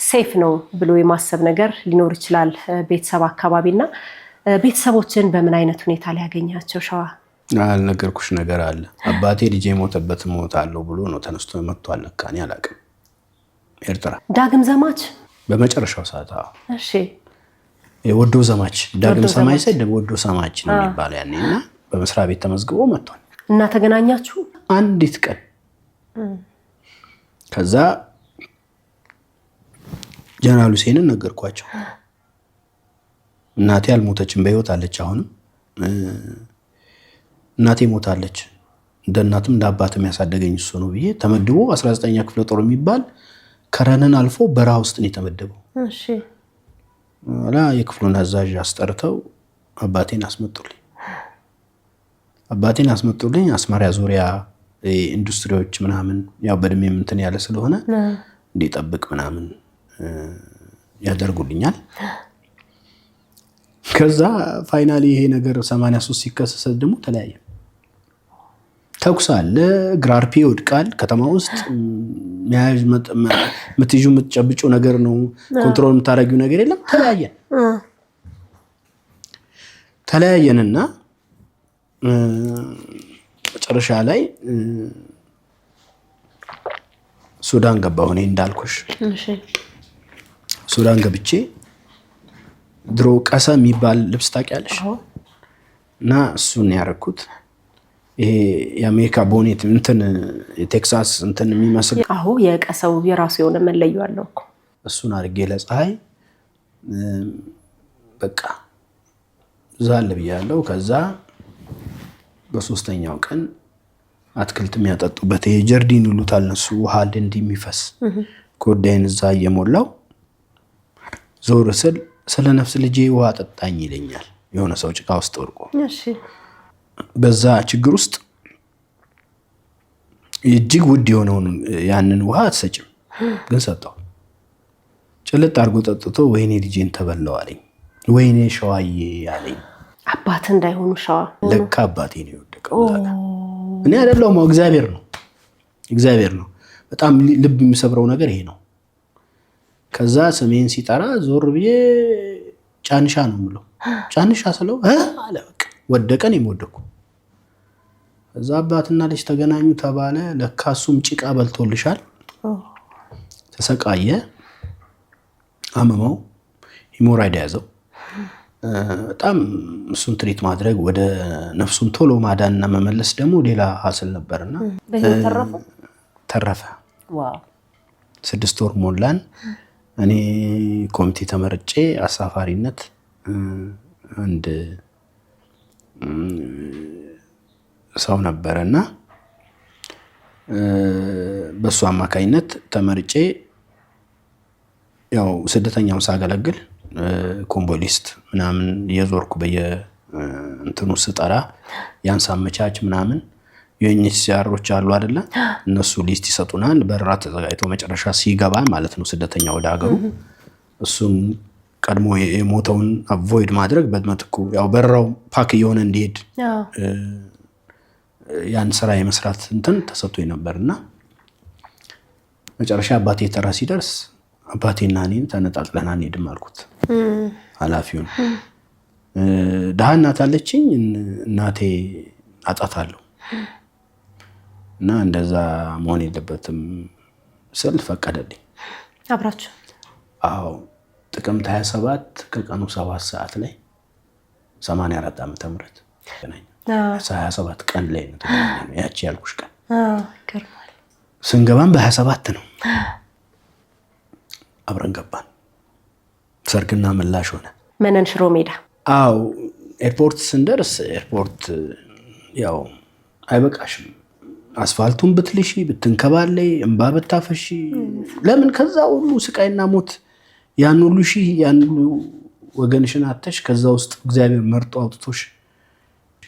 ሴፍ ነው ብሎ የማሰብ ነገር ሊኖር ይችላል ቤተሰብ አካባቢና ቤተሰቦችን በምን አይነት ሁኔታ ላይ ያገኛቸው ሸዋ አልነገርኩሽ ነገር አለ አባቴ ልጄ ሞተበት ሞታለው ብሎ ነው ተነስቶ መጥቷል ለካኔ አላውቅም ኤርትራ ዳግም ዘማች በመጨረሻው ሰዓት እሺ የወዶ ዘማች ዳግም ሰማይ ሰደ ወዶ ሰማች ነው የሚባለው ያኔና በመስሪያ ቤት ተመዝግቦ መጥቷል እና ተገናኛችሁ አንዲት ቀን ከዛ ጀነራል ሁሴንን ነገርኳቸው እናቴ አልሞተችም በህይወት አለች አሁንም እናቴ ሞታለች እንደ እናትም እንደ አባትም ያሳደገኝ እሱ ነው ብዬ ተመድቦ 19ኛ ክፍለ ጦር የሚባል ከረንን አልፎ በረሃ ውስጥ ነው የተመደበው እሺ ወላ የክፍሉን አዛዥ አስጠርተው አባቴን አስመጡልኝ አስመራ ዙሪያ ኢንዱስትሪዎች ምናምን ያው በደም እንትን ያለ ስለሆነ እንዲጠብቅ ምናምን ያደርጉልኛል ከዛ ፋይናሊ ይሄ ነገር 83 ሲከሰስ ደግሞ ተለያየ ተኩስ አለ ግራርፒ ወድቃል ከተማ ውስጥ ሚያጅ ምትጁ ምትጨብጩ ነገር ነው ኮንትሮል ምታረጊው ነገር የለም ተለያየንና መጨረሻ ላይ ሱዳን ገባሁ እኔ እንዳልኩሽ እሺ ሱዳን ገብቼ ድሮ ቀሰ የሚባል ልብስ ታውቂያለሽ እና እሱን ያረኩት ይሄ የአሜሪካ ቦኔት እንትን የቴክሳስ እንትን የሚመስል አዎ የቀሰው የራሱ የሆነ መለዩ አለው እኮ እሱን አድርጌ ለፀሐይ በቃ ዛል ብያለሁ ከዛ በሶስተኛው ቀን አትክልት የሚያጠጡበት ይሄ ጀርዲን ይሉታል እነሱ ውሃ እንደሚፈስ ኮዳይን እዛ እየሞላው ዞር ስል ስለ ነፍስ ልጄ ውሃ ጠጣኝ ይለኛል የሆነ ሰው ጭቃ ውስጥ ወርቆ እሺ በዛ ችግር ውስጥ እጅግ ውድ የሆነውን ያንን ውሃ አትሰጭም ግን ሰጠው ጭልጥ አርጎ ጠጥቶ ወይኔ ልጄን ተበላው አለኝ ወይኔ ሸዋዬ አለኝ አባት እንዳይሆኑ ሸዋ ለካ አባቴ ነው የወደቀው እኔ አይደለሁም እግዚአብሔር ነው በጣም ልብ የሚሰብረው ነገር ይሄ ነው ከዛ ስሜን ሲጠራ ዞር ብዬ ጫንሻ ነው ምለው ጫንሻ ስለው አለ በቃ ወደቀን ይሞደኩ ከዛ አባትና ልጅ ተገናኙ ተባለ ለካሱም ጭቃ በልቶልሻል ተሰቃየ አመመው ሂሞራይድ ያዘው በጣም እሱን ትሪት ማድረግ ወደ ነፍሱን ቶሎ ማዳንና መመለስ ደግሞ ሌላ ሀስል ነበርና ተረፈ ዋው 6 ወር ሞላን እኔ ኮሚቴ ተመርጬ አሳፋሪነት አንድ ሰው ነበርና በሱ አማካይነት ተመርጬ ያው ስደተኛውን ሳገለግል ኮምቦሊስት ምናምን የዞርኩ በየ እንትኑ ስጠራ ያንሳመቻች ምናምን ዩኤንኤችሲአሮች አሉ አይደለ? እነሱ ሊስት ይሰጡናል። በረራ ተዘጋጅቶ መጨረሻ ሲገባ ማለት ነው ስደተኛ ወደ ሀገሩ እሱን ቀድሞ የሞተውን አቮይድ ማድረግ በመጥኩ ያው በረራው ፓክ እየሆነ እንዲሄድ ያን ስራ የመስራት እንትን ተሰጥቶኝ ነበርና መጨረሻ አባቴ ተራ ሲደርስ አባቴና እኔን ተነጣጥለን አንሄድም አልኩት ኃላፊውን። ደሃ እናት አለችኝ እናቴ አጣታለሁ እና እንደዛ መሆን የለበትም ስል ፈቀደልኝ። አብራችሁ? አዎ ጥቅምት 27 ከቀኑ 7 ሰዓት ላይ 84 ዓመተ ምህረት ገናኝ 27 ቀን ላይ ነው ተገናኘነው። ያቺ ያልኩሽ ቀን ገርማል። ስንገባም በ27 ነው አብረን ገባን። ሰርግና ምላሽ ሆነ። መነን ሽሮ ሜዳ። አዎ ኤርፖርት ስንደርስ ኤርፖርት ያው አይበቃሽም። አስፋልቱን ብትልሺ ብትንከባለይ እንባ ብታፈሺ ለምን ከዛ ሁሉ ስቃይና ሞት ያን ሁሉ ያን ሁሉ ወገንሽን አተሽ ከዛ ውስጥ እግዚአብሔር መርጦ አውጥቶሽ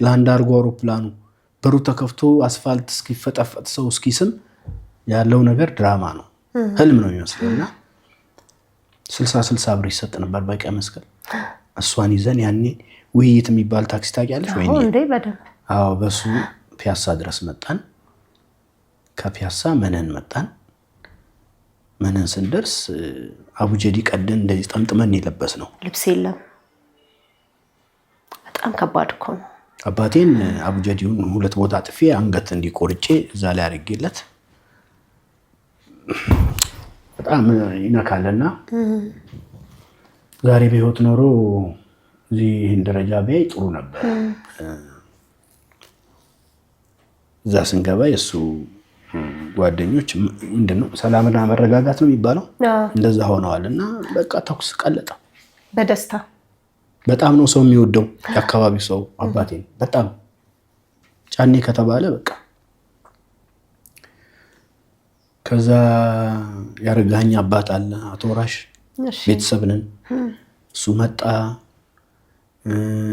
ላንድ አርጎ አውሮፕላኑ በሩ ተከፍቶ አስፋልት እስኪፈጠፈጥ ሰው እስኪስም ያለው ነገር ድራማ ነው፣ ህልም ነው የሚመስለውና 60 ብር ይሰጥ ነበር በቀይ መስቀል። እሷን ይዘን ያኔ ውይይት የሚባል ታክሲ ታውቂያለሽ ወይ? እንዴ በደንብ። አዎ በሱ ፒያሳ ድረስ መጣን። ከፒያሳ መነን መጣን። መነን ስንደርስ አቡጀዲ ቀደን እንደዚህ ጠምጥመን የለበስ ነው። ልብስ የለም። በጣም ከባድ እኮ ነው። አባቴን አቡጀዲውን 2 ቦታ ጥፌ አንገት እንዲቆርጬ እዛ ላይ አድርጌለት በጣም ይነካልና ዛሬ በህይወት ኖሮ እዚህ ይህን ደረጃ ቢያይ ጥሩ ነበር። እዛ ስንገባ የእሱ ጓደኞች ምንድነው ሰላምና መረጋጋት ነው የሚባለው እንደዛ ሆነዋል። እና በቃ ተኩስ ቀለጠ በደስታ። በጣም ነው ሰው የሚወደው የአካባቢው ሰው አባቴን በጣም ጫኔ ከተባለ በቃ። ከዛ ያረጋኝ አባት አለ አቶ ወራሽ ቤተሰብ ነን። እሱ መጣ፣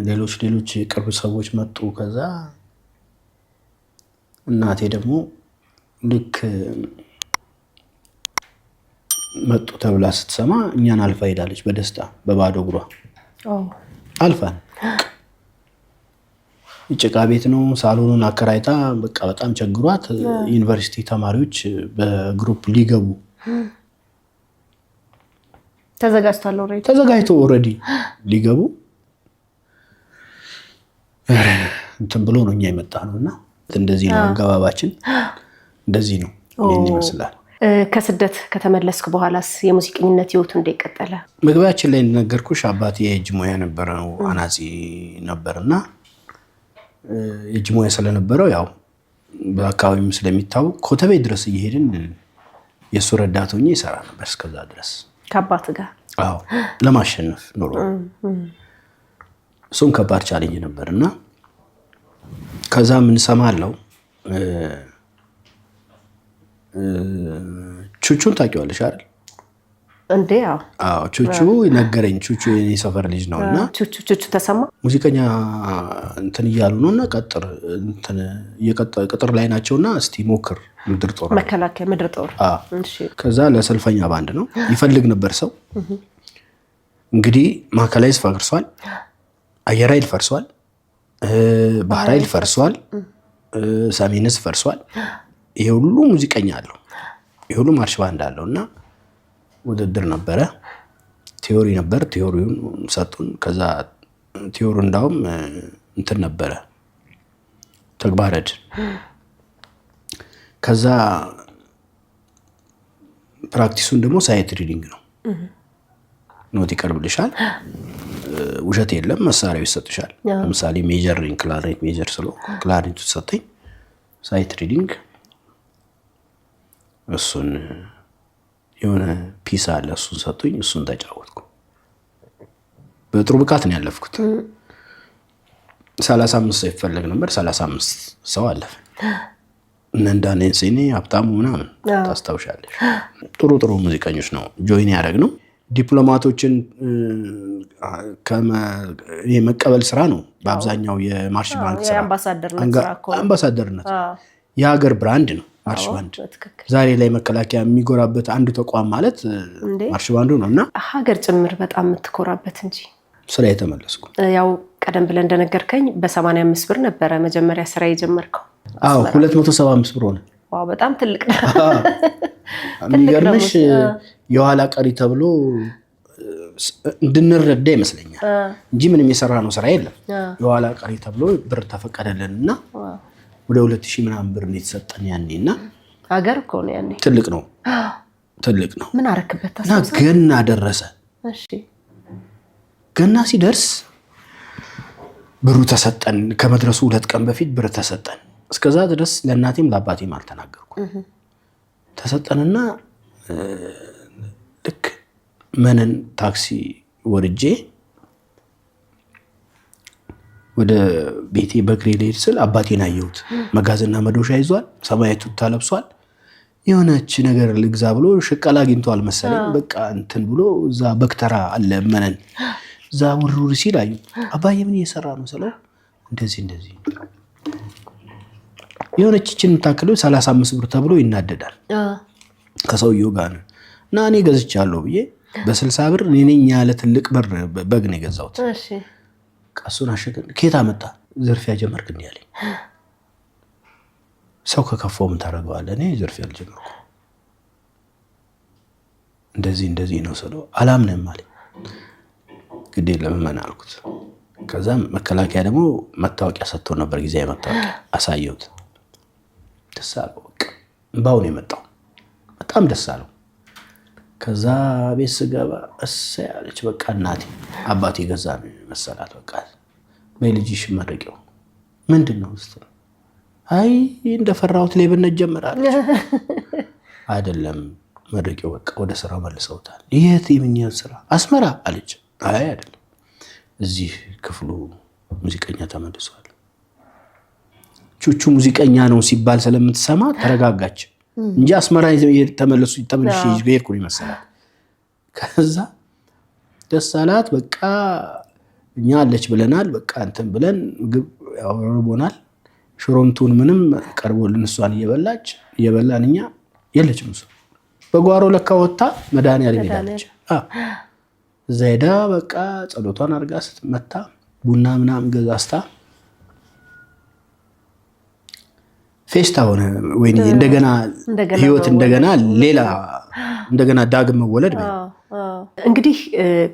ሌሎች ቅርብ ሰዎች መጡ። ከዛ እናቴ ደግሞ ልክ መጡ ተብላ ስትሰማ እኛን አልፋ ሄዳለች በደስታ በባዶ እግሯ አልፋን። ጭቃ ቤት ነው ሳሎኑን አከራይታ በቃ በጣም ቸግሯት ዩኒቨርሲቲ ተማሪዎች በግሩፕ ሊገቡ ተዘጋጅቶ ኦልሬዲ ሊገቡ እንትን ብሎ ነው እኛ የመጣ ነውና እንደዚህ ነው አገባባችን፣ እንደዚህ ነው። ይሄን ይመስላል። ከስደት ከተመለስክ በኋላስ የሙዚቀኝነት ህይወቱ እንዴት ቀጠለ? መግቢያችን ላይ እንደነገርኩሽ አባቴ የእጅ ሙያ ነበረው፣ አናጺ ነበርና የእጅ ሙያ ስለነበረው ያው በአካባቢው ስለሚታወቅ ኮተቤ ድረስ እየሄድን የሱ ረዳት ሆኜ ይሰራ ነበር እስከዛ ድረስ ከአባት ጋር። አዎ ለማሸነፍ ኑሮ እሱም ከባድ ቻሌንጅ ነበርና ከዛ ምን ሰማለው ቹቹን ታውቂዋለሽ አይደል እንዴ? አዎ ቹቹ ነገረኝ። ቹቹ የኔ ሰፈር ልጅ ነውና ቹቹ ተሰማ ሙዚቀኛ እንትን እያሉ ነውና ቅጥር ላይ ናቸውና እስቲ ሞክር ምድር ጦር መከላከያ ምድር ጦር። እሺ ከዛ ለሰልፈኛ ባንድ ነው ይፈልግ ነበር ሰው። እንግዲህ ማዕከላዊ ፈርሷል፣ አየር ኃይል ፈርሷል፣ ባህር ኃይል ፈርሷል፣ ሰሜንስ ፈርሷል። ይሄ ሁሉ ሙዚቀኛ አለው፣ ይሄ ሁሉ ማርሽ ባንድ አለውና ውድድር ነበረ። ቲዮሪ ነበር፣ ቲዮሪውን ሰጡን። ከዛ ቲዮሪ እንዳውም እንትን ነበረ ተግባረድ። ከዛ ፕራክቲሱን ደግሞ ሳይት ሪዲንግ ነው። ኖት ይቀርብልሻል፣ ውሸት የለም፣ መሳሪያው ይሰጥሻል። ለምሳሌ ሜጀር ክላሪኔት ሜጀር ስለው ክላሪኔቱ ሰጠኝ፣ ሳይት ሪዲንግ እሱን የሆነ ፒስ አለ እሱን ሰጡኝ፣ እሱን ተጫወትኩ። በጥሩ ብቃት ነው ያለፍኩት። 35 ሰው ይፈለግ ነበር፣ 35 ሰው አለፈ። እነ እንዳኔንሴኔ ሀብታሙ ምናምን ታስታውሻለሽ? ጥሩ ሙዚቀኞች ነው ጆይን ያደረግነው። ዲፕሎማቶችን የመቀበል ስራ ነው በአብዛኛው የማርሽ ባንድ ስራ። አምባሳደርነት የሀገር ብራንድ ነው ማርሽ ባንድ። ዛሬ ላይ መከላከያ የሚጎራበት አንዱ ተቋም ማለት ማርሽ ባንዱ ነው እና ሀገር ጭምር በጣም የምትኮራበት እንጂ። ስራ የተመለስኩ ያው ቀደም ብለን እንደነገርከኝ በ85 ብር ነበረ መጀመሪያ ስራ የጀመርከው። 275 ብር ሆነ። ዋው በጣም ትልቅ ነው። የሚገርምሽ የኋላ ቀሪ ተብሎ እንድንረዳ ይመስለኛል እንጂ ምንም የሰራ ነው ስራ የለም። የኋላ ቀሪ ተብሎ ብር ተፈቀደልን እና ወደ 2000 ምናምን ብር ነው የተሰጠን ያኔ። እና ሀገር እኮ ነው ያኔ። ትልቅ ነው ትልቅ ነው። ምን አረክበት እና ገና ደረሰ። እሺ ገና ሲደርስ ብሩ ተሰጠን። ከመድረሱ 2 ቀን በፊት ብር ተሰጠን። እስከዛ ድረስ ለእናቴም ለአባቴም አልተናገርኩም። ተሰጠንና ልክ መነን ታክሲ ወርጄ ወደ ቤቴ በእግሬ ልሄድ ስል አባቴን አየሁት። መጋዝና መዶሻ ይዟል። ሰማያዊ ቱታ ለብሷል። የሆነች ነገር ልግዛ ብሎ ሽቀላ አግኝቷል መሰለኝ። በቃ እንትን ብሎ እዛ በክተራ አለ መነን እዛ ውርውር ሲል አዩ። አባዬ ምን እየሰራ ነው ስለው እንደዚህ የሆነች እችን የምታክለው 35 ብር ተብሎ ይናደዳል ከሰውየው ጋር ነው። እና እኔ ገዝቻለሁ ብዬ በ60 ብር እኔ ነኝ ያለ ትልቅ ብር በግ ነው የገዛሁት። እሺ ቀሱን አሸገን ከየት አመጣ? ዝርፊያ ጀመርክ እንዴ አለኝ። ሰው ከከፋው ምን ታደርገዋለህ? እኔ ዝርፊያ አልጀመርኩ እንደዚህ ነው ስለው አላምንም አለኝ። ግዴ ለምን አልኩት። ከዛ መከላከያ ደግሞ መታወቂያ ሰጥቶ ነበር፣ ጊዜያዊ መታወቂያ አሳየሁት። ደስ አለው። በቃ እንባው ነው የመጣው። በጣም ደስ አለው። ከዛ ቤት ስገባ እሰይ አለች። በቃ እናቴ አባቴ ገዛ ነው መሰላት። በቃ በልጅሽ መረቂው ምንድነው ውስጥ? አይ እንደፈራሁት ሌብነት ጀመራለች። አይደለም መረቂው በቃ ወደ ስራው መልሰውታል። የት የምንያዝ ስራ? አስመራ አለች። አይ አይደለም እዚህ ክፍሉ ሙዚቀኛ ተመልሷል። ቹቹ ሙዚቀኛ ነው ሲባል ስለምትሰማ ተረጋጋች እንጂ አስመራ ተመልሼ ይሄድኩ ይመስላል። ከዛ ደስ አላት። በቃ እኛ አለች ብለናል። በቃ እንትን ብለን ምግብ ያወርቦናል። ሽሮንቱን ምንም ቀርቦልን እሷን እየበላን እኛ የለችም። እሷ በጓሮ ለካ ወጣ መድኃኒዓለም ሄዳለች። እዛ ሄዳ በቃ ጸሎቷን አድርጋ ስትመታ ቡና ምናምን ገዛስታ ፌስታ ሆነ። ወይ እንደገና ህይወት እንደገና ሌላ እንደገና ዳግም መወለድ ነው። እንግዲህ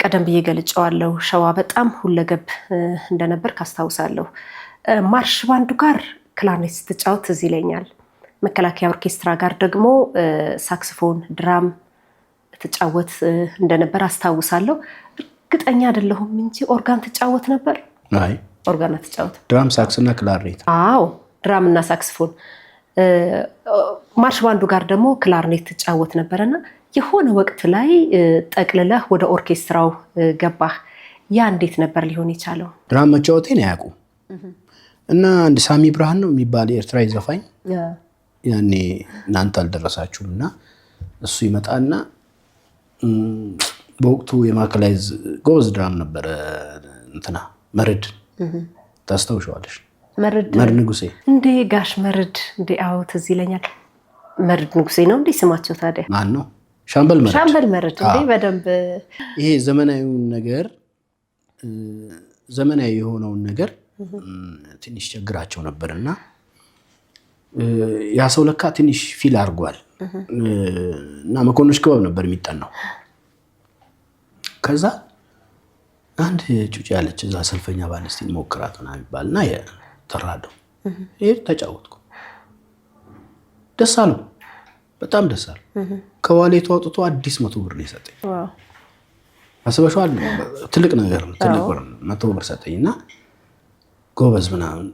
ቀደም ብዬ ገልጫዋለሁ። ሸዋ በጣም ሁለገብ እንደነበር ካስታውሳለሁ። ማርሽ ባንዱ ጋር ክላርኔት ስትጫወት ትዝ ይለኛል። መከላከያ ኦርኬስትራ ጋር ደግሞ ሳክስፎን፣ ድራም ትጫወት እንደነበር አስታውሳለሁ። እርግጠኛ አይደለሁም እንጂ ኦርጋን ትጫወት ነበር። አይ ኦርጋን ትጫወት፣ ድራም፣ ሳክስና ክላርኔት። አዎ ድራም እና ሳክስፎን። ማርሽ ባንዱ ጋር ደግሞ ክላርኔት ትጫወት ነበርና የሆነ ወቅት ላይ ጠቅልለህ ወደ ኦርኬስትራው ገባህ። ያ እንዴት ነበር ሊሆን የቻለው? ድራም መጫወቴን አያውቁም እና አንድ ሳሚ ብርሃን ነው የሚባል ኤርትራዊ ዘፋኝ ያኔ እናንተ አልደረሳችሁም እና እሱ ይመጣና በወቅቱ የማዕከላይዝ ጎበዝ ድራም ነበረ እንትና መርድ ታስታውሻለሽ? መርድ ንጉሴ እንዴ ጋሽ መርድ እንዴ? አዎ ትዝ ይለኛል። መርድ ንጉሴ ነው እንዴ ስማቸው? ታዲያ ማን ነው? ሻምበል መርድ እንዴ? በደንብ ይሄ ዘመናዊውን ነገር ዘመናዊ የሆነውን ነገር ትንሽ ቸግራቸው ነበርና ያ ሰው ለካ ትንሽ ፊል አድርጓል እና መኮንኖች ክበብ ነበር የሚጠናው። ከዛ አንድ ጩጭ ያለች እዛ ሰልፈኛ ባለስቲን ሞክራት ምናምን ይባልና ተራደው ይሄ ተጫወትኩ። ደስ አለው፣ በጣም ደስ አለው። ከዋሌቱ አውጥቶ አዲስ 100 ብር ነው የሰጠኝ። አስበሽዋል? ትልቅ ነገር ነው። ትልቅ ብር 100 ብር ሰጠኝና ጎበዝ ምናምን።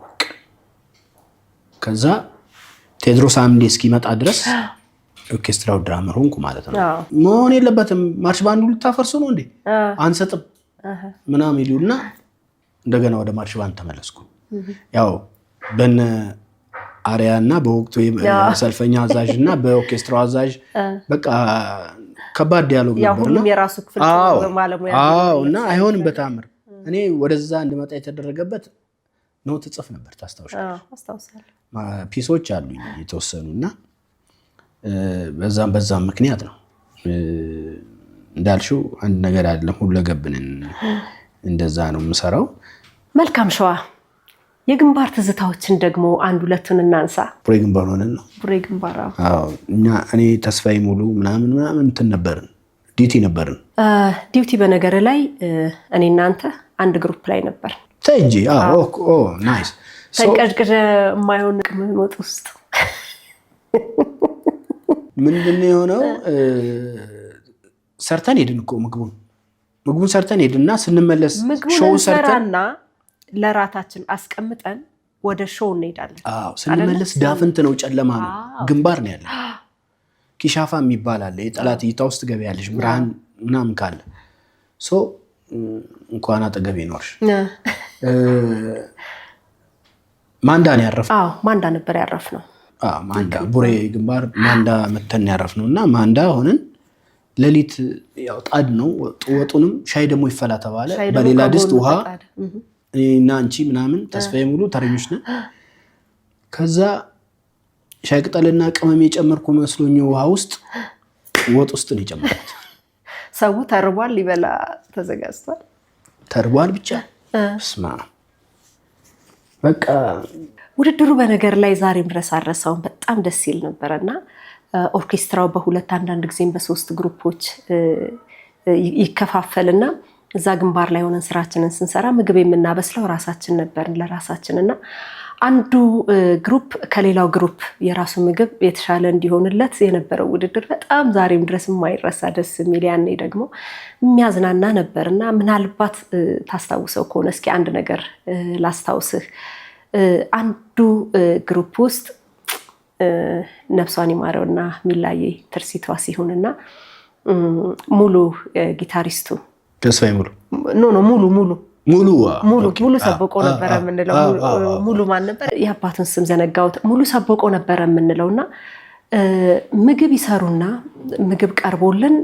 ከዛ ቴድሮስ አምዴ እስኪመጣ ድረስ ኦርኬስትራው ድራመር ሆንኩ ማለት ነው። መሆን የለበትም ማርሽ ባንዱ ልታፈርሱ ነው እንዴ? አንሰጥም ምናምን ይሉና እንደገና ወደ ማርሽ ባንድ ተመለስኩ። ያው በነ አሪያና በወቅቱ ሰልፈኛ አዛዥ እና በኦርኬስትራው አዛዥ በቃ ከባድ ዲያሎግ ያ ነበርና ሁሉም የራሱ ክፍል በማለሙያ እና አይሆንም በታምር እኔ ወደዛ እንድመጣ የተደረገበት ነው ትጽፍ ነበር ታስታውሻለህ ፒሶች አሉኝ የተወሰኑና በዛም ምክንያት ነው እንዳልሽው አንድ ነገር አይደለም ሁለገብንን እንደዛ ነው የምሰራው መልካም ሸዋ የግንባር ትዝታዎችን ደግሞ አንድ ሁለቱን እናንሳ ቡሬ ግንባር ሆነን ነው ቡሬ ግንባር እኔ ተስፋዬ ሙሉ ምናምን እንትን ነበርን ዲዩቲ ነበርን ዲዩቲ በነገር ላይ እኔ እናንተ አንድ ግሩፕ ላይ ነበር ተንጂ ናይስ ተንቀዥቅዥ የማይሆን ቅመሞጥ ውስጥ ምንድነው የሆነው ሰርተን ሄድን እኮ ምግቡን ሰርተን ሄድና ስንመለስ ሾው ሰርተንና ለራታችን አስቀምጠን ወደ ሾው እንሄዳለን ስንመለስ ዳፍንት ነው ጨለማ ነው ግንባር ነው ያለው ኪሻፋ የሚባል አለ የጠላት እይታ ውስጥ ገበያለሽ ብርሃን ምናምን ካለ እንኳን አጠገቤ ኖርሽ ማንዳ ነው ያረፍነው ማንዳ ነበር ያረፍነው ማንዳ ቡሬ ግንባር ማንዳ መተን ያረፍነውና ማንዳ ሆነን ሌሊት ያው ጣድ ነው ወጡንም ሻይ ደግሞ ይፈላ ተባለ በሌላ ድስት ውሃ እና አንቺ ምናምን ተስፋዬ ሙሉ ተረኞች ነን ከዛ ሻይ ቅጠልና ቅመም የጨመርኩ መስሎኝ ውሃ ውስጥ ወጥ ውስጥ ነው የጨመርኩት ሰው ተርቧል ሊበላ ተዘጋጅቷል ተርቧል ብቻ ስማ በቃ ውድድሩ በነገር ላይ ዛሬም ድረስ አረሳውን በጣም ደስ ይል ነበርና ኦርኬስትራው በሁለት አንዳንድ ጊዜም በሶስት ግሩፖች ይከፋፈልና እዛ ግንባር ላይ ሆነን ስራችንን ስንሰራ ምግብ የምናበስለው ራሳችን ነበርን ለራሳችንና አንዱ ግሩፕ ከሌላው ግሩፕ የራሱ ምግብ የተሻለ እንዲሆንለት የነበረው ውድድር በጣም ዛሬም ድረስ የማይረሳ ደስ የሚል ያኔ ደግሞ የሚያዝናና ነበርና ምናልባት ታስታውሰው ከሆነ እስኪ አንድ ነገር ላስታውስህ አንዱ ግሩፕ ውስጥ ነፍሷን ይማረውና ሚላዬ ትርሲቷ ሲሆንና ሙሉ ጊታሪስቱ ተስፋዬ ሙሉ ሰበቆ ነበር የምንለው ሙሉ ማን ነበር የአባቱን ስም ዘነጋውት ሙሉ ሰበቆ ነበር የምንለውና ምግብ ይሰሩና ምግብ ቀርቦልን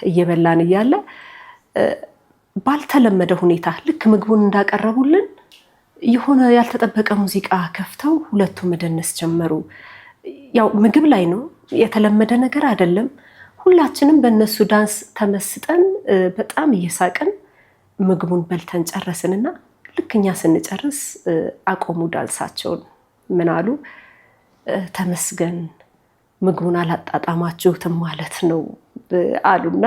እየበላን እያለ ባልተለመደ ሁኔታ ልክ ምግቡን እንዳቀረቡልን የሆነ ያልተጠበቀ ሙዚቃ ከፍተው ሁለቱም መደነስ ጀመሩ ያው ምግብ ላይ ነው የተለመደ ነገር አይደለም ሁላችንም በእነሱ ዳንስ ተመስጠን በጣም እየሳቀን ምግቡን በልተን ጨረስንና ልክኛ ስንጨርስ አቆሙ ዳንሳቸውን ምን አሉ ተመስገን ምግቡን አላጣጣማችሁትም ማለት ነው አሉና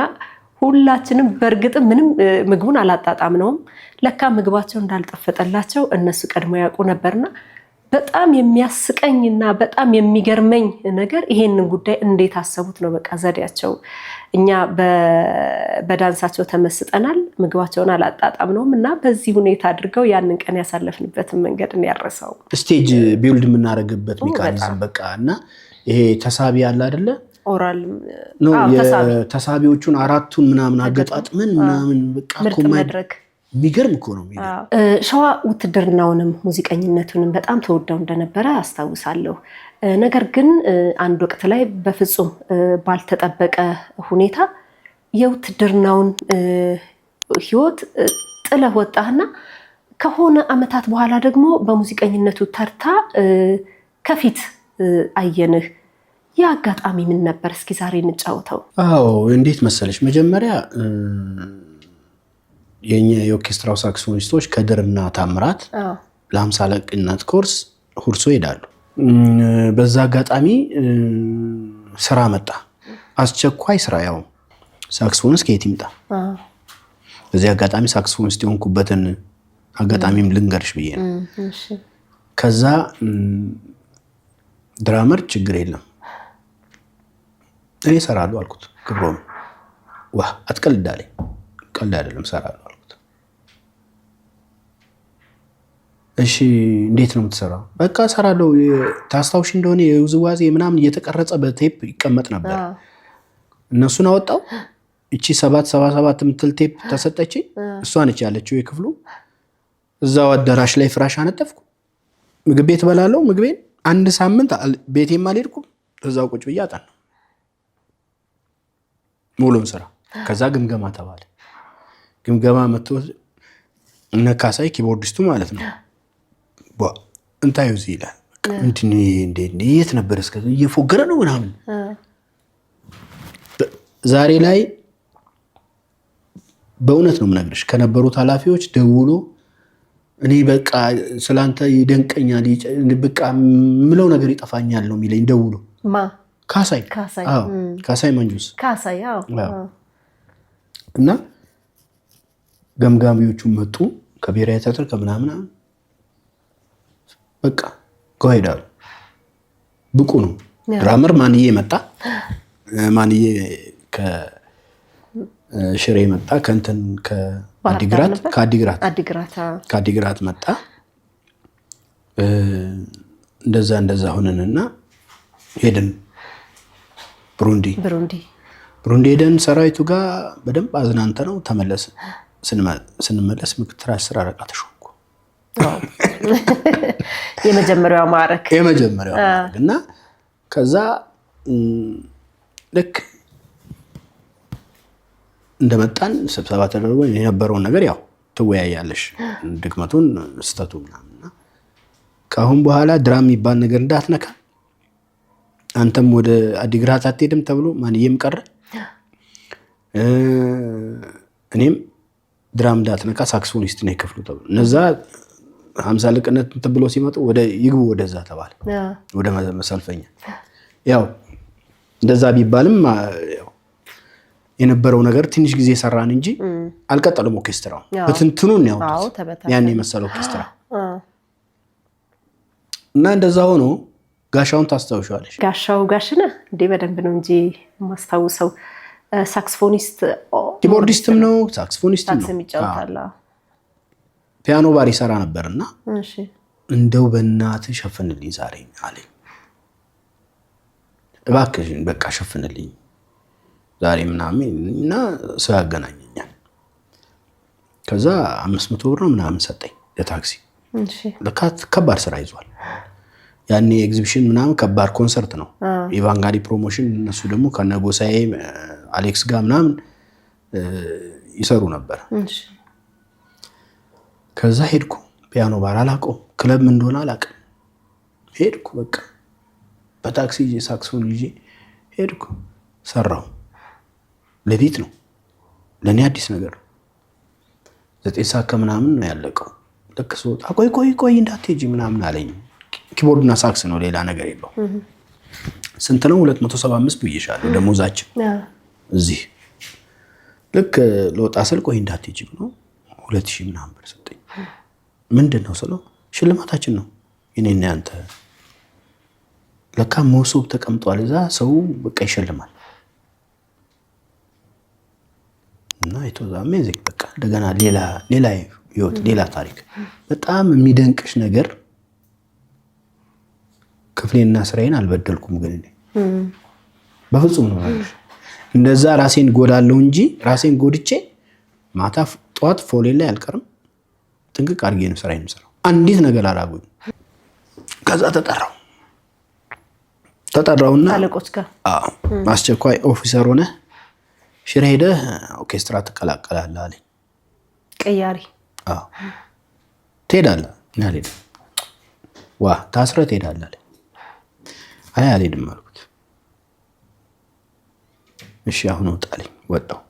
ሁላችንም በርግጥ ምንም ምግቡን አላጣጣምነውም ለካ ምግባቸው እንዳልጠፈጠላቸው እነሱ ቀድሞ ያውቁ ነበርና በጣም የሚያስቀኝና በጣም የሚገርመኝ ነገር ይሄንን ጉዳይ እንዴት አሰቡት ነው በቃ ዘዴያቸው እኛ በዳንሳቸው ተመስጠናል ምግባቸውን አላጣጣምነውም እና በዚህ ሁኔታ አድርገው ያንን ቀን ያሳለፍንበትን መንገድ ነው ያረሳው ስቴጅ ቢልድ የምናደርግበት ሜካኒዝም በቃ እና ይሄ ተሳቢ ያለ አይደለ ኦራል ነው ተሳቢዎቹን አራቱን ምናምን አገጣጥመን ምናምን በቃ ኮመድረክ የሚገርም እኮ ነው ሸዋ ውትድርናውንም ሙዚቀኝነቱንም በጣም ተወደው እንደነበረ አስታውሳለሁ ነገር ግን አንድ ወቅት ላይ በፍጹም ባልተጠበቀ ሁኔታ የውትድርናውን ህይወት ጥለህ ወጣህና ከሆነ አመታት በኋላ ደግሞ በሙዚቀኝነቱ ተርታ ከፊት አየንህ ያ አጋጣሚ ምን ነበር እስኪ ዛሬ እንጫወተው እንዴት መሰለሽ መጀመሪያ የኛ የኦርኬስትራው ሳክሶኒስቶች ከድርና ታምራት ለ50 አለቅነት ኮርስ ሁርሶ ይሄዳሉ በዛ አጋጣሚ ስራ መጣ አስቸኳይ ስራ ያው ሳክሶኒስት ከየት ይምጣ በዚህ አጋጣሚ ሳክሶኒስት የሆንኩበትን አጋጣሚም ልንገርሽ ብዬ ነው ከዛ ድራመር ችግር የለም እኔ እሰራለሁ አልኩት ክብሮም አትቀልዳለኝ ቀልድ አይደለም እሰራለሁ አልኩት እሺ እንዴት ነው የምትሰራው በቃ እሰራለሁ ታስታውሽ እንደሆነ የውዝዋዜ ምናምን እየተቀረጸ በቴፕ ይቀመጥ ነበር እነሱን አወጣው እቺ 777 ምትል ቴፕ ተሰጠችኝ እሷ ነች ያለችው የክፍሉ እዛው አዳራሽ ላይ ፍራሽ አነጠፍኩ ምግብ ቤት በላለው ምግቤን አንድ ሳምንት ቤቴም አልሄድኩም እዛው ቁጭ ብዬ አጣን ሙሉን ስራ። ከዛ ግምገማ ተባለ። ግምገማ መጥቶ እነ ካሳይ ኪቦርዲስቱ ማለት ነው እንታዩ እዚህ ይላል። እንዴ የት ነበር እስከ እየፎገረ ነው ምናምን። ዛሬ ላይ በእውነት ነው የምነግርሽ ከነበሩት ኃላፊዎች ደውሎ እኔ በቃ ስላንተ ይደንቀኛል በቃ ምለው ነገር ይጠፋኛል ነው የሚለኝ ደውሎ። ካሳይ መንጁስ እና ገምጋሚዎቹ መጡ ከብሔራዊ ቲያትር ከምናምን በቃ ከሄዳሉ ብቁ ነው። ድራመር ማንዬ መጣ። ማንዬ ከሽሬ መጣ። ከእንትን ከአዲግራት መጣ። እንደዛ ሆነንና ሄድን ብሩንዲ ሄደን ሰራዊቱ ጋር በደንብ አዝናንተ ነው ተመለስን። ስንመለስ ምክትል 10 አለቃ ተሾምኩ። የመጀመሪያው ማዕረግ እና ከዛ ልክ እንደመጣን ስብሰባ ተደርጎ የነበረውን ነገር ያው ትወያያለሽ፣ ድክመቱን ስተቱ ምናምንና ከአሁን በኋላ ድራም የሚባል ነገር እንዳትነካ፣ አንተም ወደ አዲግራት አትሄድም ተብሎ ማንዬም ቀረ። እኔም ድራም እንዳትነካ ሳክስፎኒስት ነው የክፍሉ ተብሎ እነዛ 50 ልቅነት ተብሎ ሲመጡ ይግቡ ወደዛ ተባለ፣ ወደ መሰልፈኛ። ያው እንደዛ ቢባልም የነበረው ነገር ትንሽ ጊዜ ሰራን እንጂ አልቀጠሉም። ኦርኬስትራው በትንትኑን ያወጡት ያን የመሰለው ኦርኬስትራ እና እንደዛ ሆኖ ጋሻውን ታስታውሻለሽ? ጋሽነህ እንዴ በደንብ ነው እንጂ የማስታውሰው። ሳክስፎኒስት ኪቦርዲስትም ነው ሳክስፎኒስትም ነው። ይጫወታል። ፒያኖ ባር ይሰራ ነበርና እንደው በእናትህ ሸፍንልኝ ዛሬ አለኝ። እባክሽን በቃ ሸፍንልኝ ዛሬ ምናምን እና ሰው ያገናኘኛል። ከዛ 500 ብር ምናምን ሰጠኝ ለታክሲ። ለካት ከባድ ስራ ይዟል። ያኔ ኤግዚቢሽን ምናምን ከባድ ኮንሰርት ነው። ኢቫንጋሊ ፕሮሞሽን እነሱ ደግሞ ከነጎሳዬ አሌክስ ጋር ምናምን ይሰሩ ነበር። ከዛ ሄድኩ። ፒያኖ ባር አላውቀውም፣ ክለብ ምን እንደሆነ አላውቅም። ሄድኩ በቃ በታክሲ ሳክሶን ይዤ ሄድኩ። ሰራው። ለቤት ነው ለኔ አዲስ ነገር። 9 ሰዓት ከምናምን ነው ያለቀው። ልክ ስወጣ ቆይ እንዳትሄጂ ምናምን አለኝ። ኪቦርድና ሳክስ ነው ሌላ ነገር የለው። ስንት ነው? 275 ብዬሻለሁ ደሞዛችን እዚህ። ልክ ለወጣ ስል ቆይ እንዳትሄጂ ነው 2000 ምናምን ብር ሰጠኝ። ምንድን ነው ስለው ሽልማታችን ነው እኔና ያንተ። ለካ መሶብ ተቀምጧል እዛ፣ ሰው በቃ ይሸልማል። እና ኢትዋዝ አሜዚንግ። በቃ እንደገና ሌላ ህይወት፣ ሌላ ታሪክ። በጣም የሚደንቅሽ ነገር ክፍሌና ስራዬን አልበደልኩም። ግን እኔ በፍጹም ነው ማለት እንደዛ ራሴን ጎዳለው እንጂ ራሴን ጎድቼ ማታ ጧት ፎሌ ላይ አልቀርም። ጥንቅቅ አድርጌ ነው ስራዬን የምሰራው። አንዲት ነገር አላጉኝ። ከዛ ተጠራውና አለቆች ጋር አስቸኳይ ኦፊሰር ሆነ ሽሬ ሄደህ ኦርኬስትራ ትቀላቀላለህ አለኝ። ቀያሪ ትሄዳለህ? እኔ አልሄድም። ታስረህ ትሄዳለህ አለኝ። አይ አልሄድም አልኩት። እሺ አሁን ወጣልኝ። ወጣው።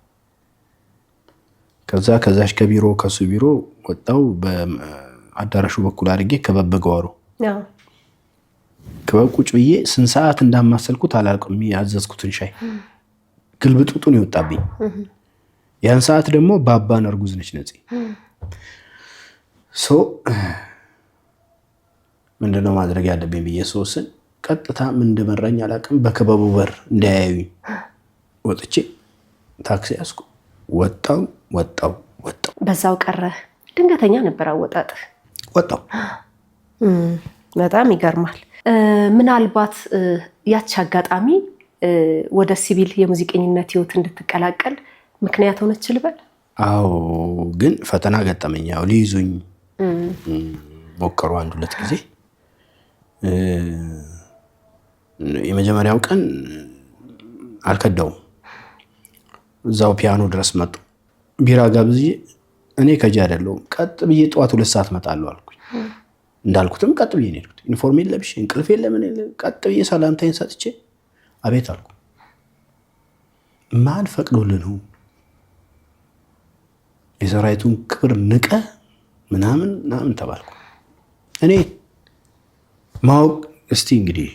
ከዛሽ ከቢሮ ከሱ ቢሮ ወጣው። በአዳራሹ በኩል አድርጌ ከበበገዋሩ ከበቁጭ ብዬ ስንት ሰዓት እንዳማሰልኩት አላውቅም። ያዘዝኩትን ሻይ ግልብጡጡን ይወጣብኝ። ያን ሰዓት ደግሞ ባባን እርጉዝ ነች ነፂ። ምንድነው ማድረግ ያለብኝ ብዬ ስወስን ቀጥታ ምን እንደመራኝ አላውቅም። በከበቡ በር እንዳያዩኝ ወጥቼ ታክሲ ያዝኩ። ወጣው። በዛው ቀረ። ድንገተኛ ነበር አወጣጥህ። ወጣው። በጣም ይገርማል። ምናልባት ያቺ አጋጣሚ ወደ ሲቪል የሙዚቀኝነት ህይወት እንድትቀላቀል ምክንያት ሆነች ልበል? አዎ፣ ግን ፈተና ገጠመኝ። ያው ሊይዙኝ ሞከሩ 1-2 ጊዜ። የመጀመሪያው ቀን አልከዳውም። እዛው ፒያኖ ድረስ መጡ። ቢራ ጋብዤ እኔ ከጂ አይደለሁም ቀጥ ብዬ ጠዋት 2 ሰዓት እመጣለሁ አልኩኝ። እንዳልኩትም ቀጥ ብዬ ነው የሄድኩት። ዩኒፎርሜን ለብሼ እንቅልፍ የለምን ቀጥ ብዬ ሰላምታዬን ሰጥቼ አቤት አልኩ። ማን ፈቅዶልህ ነው የሰራዊቱን ክብር ንቀ ምናምን ተባልኩ። እኔ ማወቅ እስቲ እንግዲህ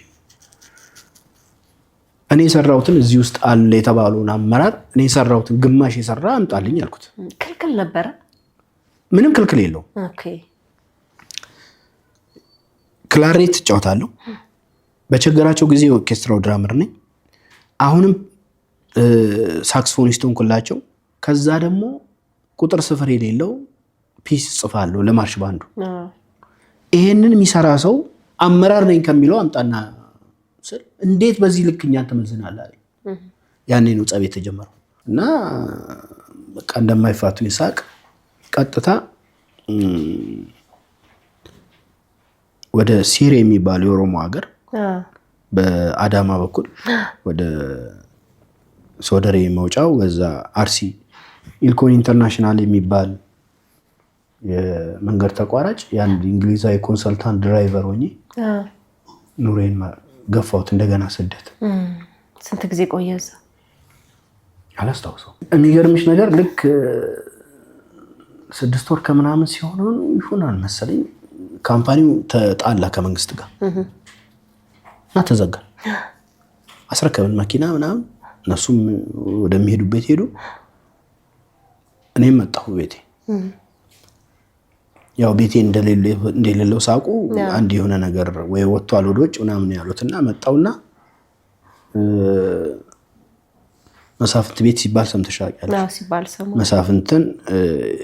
እኔ የሰራሁትን እዚህ ውስጥ አለ የተባለውን አመራር እኔ የሰራሁትን ግማሽ የሰራ አምጣልኝ አልኩት። ክልክል ነበረ? ምንም ክልክል የለው። ኦኬ። ክላሬት እጫወታለሁ። በቸገራቸው ጊዜ ኦርኬስትራው ድራመር ነኝ። አሁንም ሳክስፎኒስት ሆንኩላቸው። ከዛ ደግሞ ቁጥር ስፍር የሌለው ፒስ ጽፋለሁ ለማርሽ ባንዱ። ይሄንን የሚሰራ ሰው አመራር ነኝ ከሚለው አምጣና ስል እንዴት በዚህ ልክ እኛን ተመዝናለህ አለኝ። ያኔ ነው ጸብ የተጀመረው እና በቃ እንደማይፋቱ ይሳቅ ቀጥታ ወደ ሲሬ የሚባለው የኦሮሞ ሀገር በአዳማ በኩል ወደ ሶደሬ መውጫው በዛ አርሲ ኢልኮን ኢንተርናሽናል የሚባል የመንገድ ተቋራጭ የአንድ እንግሊዛዊ ኮንሰልታንት ድራይቨር ሆኜ ኑሬን ገፋሁት። እንደገና ስደት። ስንት ጊዜ ቆየ እዛ? አላስታውሰው። የሚገርምሽ ነገር ልክ 6 ወር ከምናምን ሲሆን ይሆናል መሰለኝ ካምፓኒው ተጣላ ከመንግስት ጋር እና ተዘጋ። አስረከብን መኪና ምናምን፣ እነሱም ወደሚሄዱበት ሄዱ። እኔም መጣሁ ቤቴ። ያው ቤቴ እንደሌለው ሳቁ አንድ የሆነ ነገር ወይ ወጥቷል ወደ ውጭ ምናምን ያሉትና መጣውና መሳፍንት ቤት ሲባል ሰምተሻል? አዎ ሲባል ሰማ። መሳፍንትን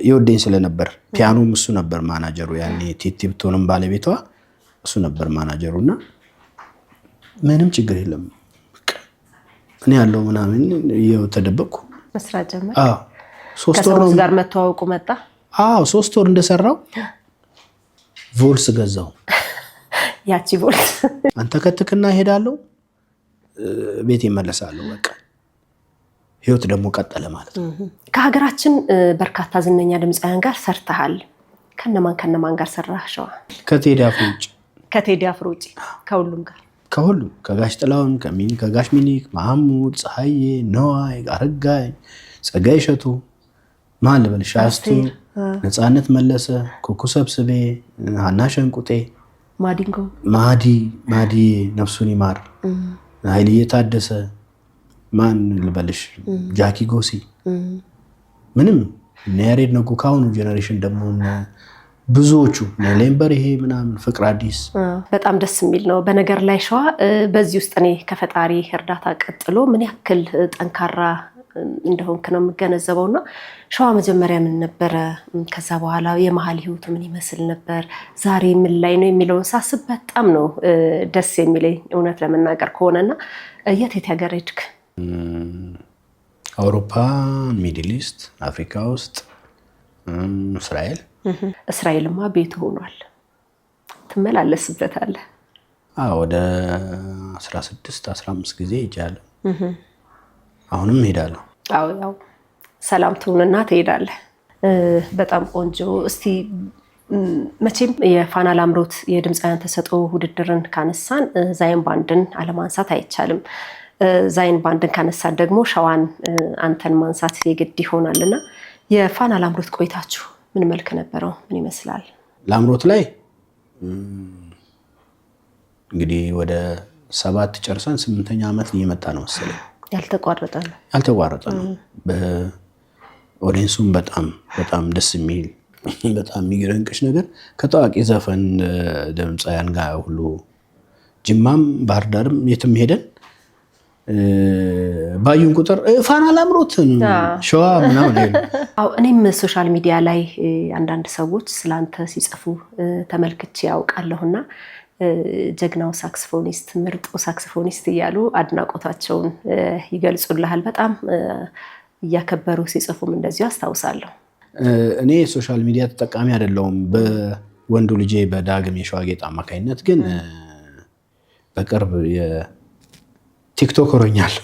ይወደኝ ስለነበር ፒያኖም እሱ ነበር ማናጀሩ። ያኔ ቲቲ ብትሆንም ባለቤቷ እሱ ነበር ማናጀሩና ምንም ችግር የለም እኔ ያለው ምናምን ይኸው ተደበቅኩ። መስራት ጀመር። አዎ 3 ወር ነው ጋር መተዋወቁ መጣ። አዎ 3 ወር እንደሰራው ቮልስ ገዛው። ያቺ ቮልስ አንተ ከትክና ሄዳለሁ ቤት ይመለሳለሁ። በቃ ህይወት ደግሞ ቀጠለ ማለት ነው። ከሀገራችን በርካታ ዝነኛ ድምፃውያን ጋር ሰርተሃል። ከነማን ጋር ሰራህ? ሸዋ ከቴዲ አፍሮ ውጪ ከሁሉም ከጋሽ ጥላውን ከጋሽ ሚኒክ፣ መሐሙድ፣ ፀሐዬ፣ ነዋይ፣ አረጋይ፣ ጸጋይ እሸቱ፣ ማን ልበልሽ፣ አስቱ፣ ነፃነት መለሰ፣ ኩኩ ሰብስቤ፣ ሀና ሸንቁጤ፣ ማዲ ነፍሱን ይማር፣ ኃይልዬ ታደሰ፣ ማን ልበልሽ፣ ጃኪ ጎሲ፣ ምንም ያሬድ ነጉ። ካሁኑ ጄኔሬሽን ደግሞ ብዙዎቹ ሌምበር ይሄ ምናምን ፍቅር አዲስ በጣም ደስ የሚል ነው። በነገር ላይ ሸዋ በዚህ ውስጥ እኔ ከፈጣሪ እርዳታ ቀጥሎ ምን ያክል ጠንካራ እንደሆንክ ነው የምገነዘበውና ሸዋ መጀመሪያ ምን ነበረ፣ ከዛ በኋላ የመሀል ህይወቱ ምን ይመስል ነበር፣ ዛሬ ምን ላይ ነው የሚለውን ሳስብ በጣም ነው ደስ የሚለኝ እውነት ለመናገር ከሆነና የት ሀገር ሄድክ? አውሮፓ፣ ሚድል ኢስት፣ አፍሪካ ውስጥ፣ እስራኤልማ ቤት ሆኗል። ትመላለስበታለህ? ወደ 16-15 ጊዜ ሄጃለሁ። አሁንም ሄዳለሁ። ያው ሰላም ትሁንና ትሄዳለህ። በጣም ቆንጆ። እስቲ መቼም የፋና ላምሮት የድምፃውያን ተሰጥኦ ውድድርን ካነሳን ዛይን ባንድን አለማንሳት አይቻልም። ዛይን ባንድን ካነሳን ደግሞ ሸዋን አንተን ማንሳት የግድ ይሆናልና የፋና ላምሮት ቆይታችሁ ምን መልክ ነበረው? ምን ይመስላል? ላምሮት ላይ እንግዲህ ወደ 7 ጨርሰን 8ኛ ዓመት እየመጣ ነው መሰለኝ። ያልተቋረጠ ነው። በኦዲየንሱም በጣም ደስ የሚል በጣም የሚገርምሽ ነገር ከታዋቂ ዘፈን ድምፃውያን ጋር ሁሉ ጅማም ባህር ዳርም የትም ሄደን ባዩን ቁጥር ፋና ላምሮት ሸዋ ምናምን አይሉ። እኔም ሶሻል ሚዲያ ላይ አንዳንድ ሰዎች ስላንተ ሲጽፉ ተመልክቼ ያውቃለሁና ጀግናው ሳክስፎኒስት፣ ምርጡ ሳክስፎኒስት እያሉ አድናቆታቸውን ይገልጹልሃል። በጣም እያከበሩ ሲጽፉም እንደዚሁ አስታውሳለሁ። እኔ ሶሻል ሚዲያ ተጠቃሚ አይደለሁም። በወንዱ ልጄ በዳግም የሸዋጌጥ አማካኝነት ግን በቅርብ ቲክቶክ ሆኛለሁ።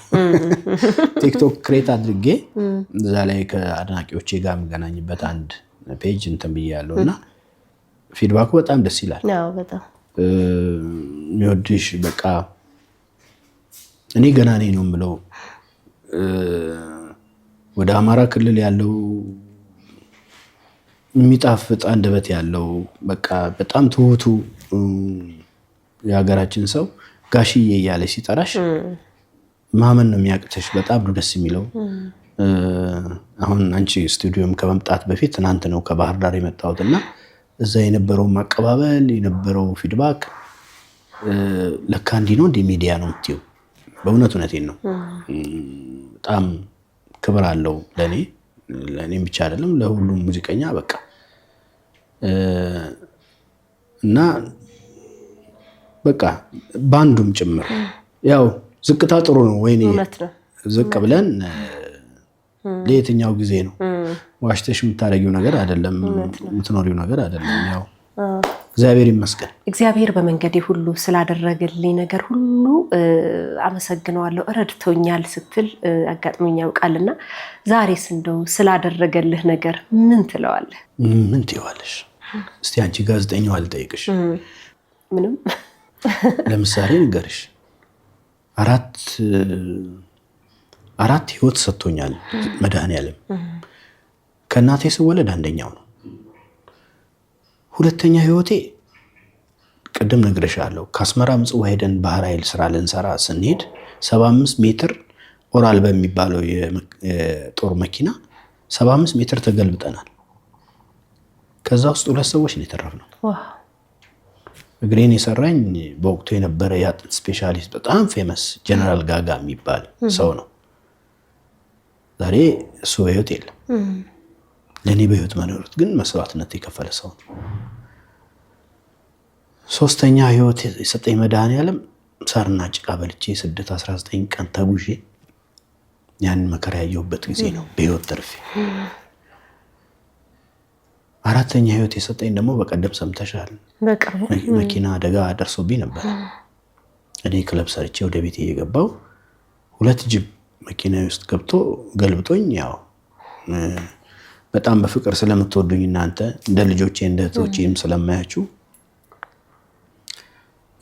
ቲክቶክ ክሬት አድርጌ እዛ ላይ ከአድናቂዎቼ ጋር የምገናኝበት አንድ ፔጅ እንትን ብያለሁ እና ፊድባኩ በጣም ደስ ይላል። የሚወድሽ በቃ እኔ ገና ነኝ ነው የምለው። ወደ አማራ ክልል ያለው የሚጣፍጥ አንደበት ያለው በቃ በጣም ትሁቱ የሀገራችን ሰው ጋሽዬ እያለ ሲጠራሽ ማመን ነው የሚያቅተሽ። በጣም ነው ደስ የሚለው። አሁን አንቺ ስቱዲዮም ከመምጣት በፊት ትናንት ነው ከባህር ዳር የመጣሁት እና እዛ የነበረው ማቀባበል የነበረው ፊድባክ ለካ እንዲህ ነው እንደ ሚዲያ ነው የምትይው። በእውነት እውነቴን ነው። በጣም ክብር አለው ለእኔም ብቻ አይደለም ለሁሉም ሙዚቀኛ በቃ እና በቃ ባንዱም ጭምር ያው ዝቅታ ጥሩ ነው። ወይኔ ዝቅ ብለን ለየትኛው ጊዜ ነው ዋሽተሽ የምታደርጊው ነገር አይደለም፣ የምትኖሪው ነገር አይደለም። ያው እግዚአብሔር ይመስገን። እግዚአብሔር በመንገዴ ሁሉ ስላደረገልኝ ነገር ሁሉ አመሰግነዋለሁ። ረድቶኛል ስትል አጋጥሞኝ ያውቃልና ዛሬስ እንደው ስላደረገልህ ነገር ምን ትለዋለህ? ምን ትይዋለሽ? እስቲ አንቺ ጋዜጠኛው አልጠይቅሽ። ምንም ለምሳሌ ንገርሽ፣ አራት ህይወት ሰጥቶኛል መድኃኔዓለም። ከእናቴ ስወለድ አንደኛው ነው። ሁለተኛ ህይወቴ ቅድም ነግሬሻለሁ። ከአስመራ ምጽዋ ሄደን ባህር ኃይል ስራ ልንሰራ ስንሄድ 75 ሜትር ኦራል በሚባለው የጦር መኪና 75 ሜትር ተገልብጠናል። ከዛ ውስጥ 2 ሰዎች ነው የተረፍነው። እግሬን የሰራኝ በወቅቱ የነበረ የአጥንት ስፔሻሊስት በጣም ፌመስ ጀነራል ጋጋ የሚባል ሰው ነው። ዛሬ እሱ በህይወት የለም። ለእኔ በህይወት መኖሩት ግን መስዋዕትነት የከፈለ ሰው ነው። ሶስተኛ ህይወት የሰጠኝ መድኃኔዓለም ሳርና ጭቃ በልቼ ስደት 19 ቀን ተጉዤ ያንን መከራ ያየሁበት ጊዜ ነው በህይወት ተርፌ። አራተኛ ህይወት የሰጠኝ ደግሞ በቀደም ሰምተሻል፣ መኪና አደጋ ደርሶብኝ ነበር። እኔ ክለብ ሰርቼ ወደ ቤት እየገባው 2 ጅብ መኪና ውስጥ ገብቶ ገልብጦኝ፣ ያው በጣም በፍቅር ስለምትወዱኝ እናንተ እንደ ልጆቼ እንደ እህቶቼም ስለማያችሁ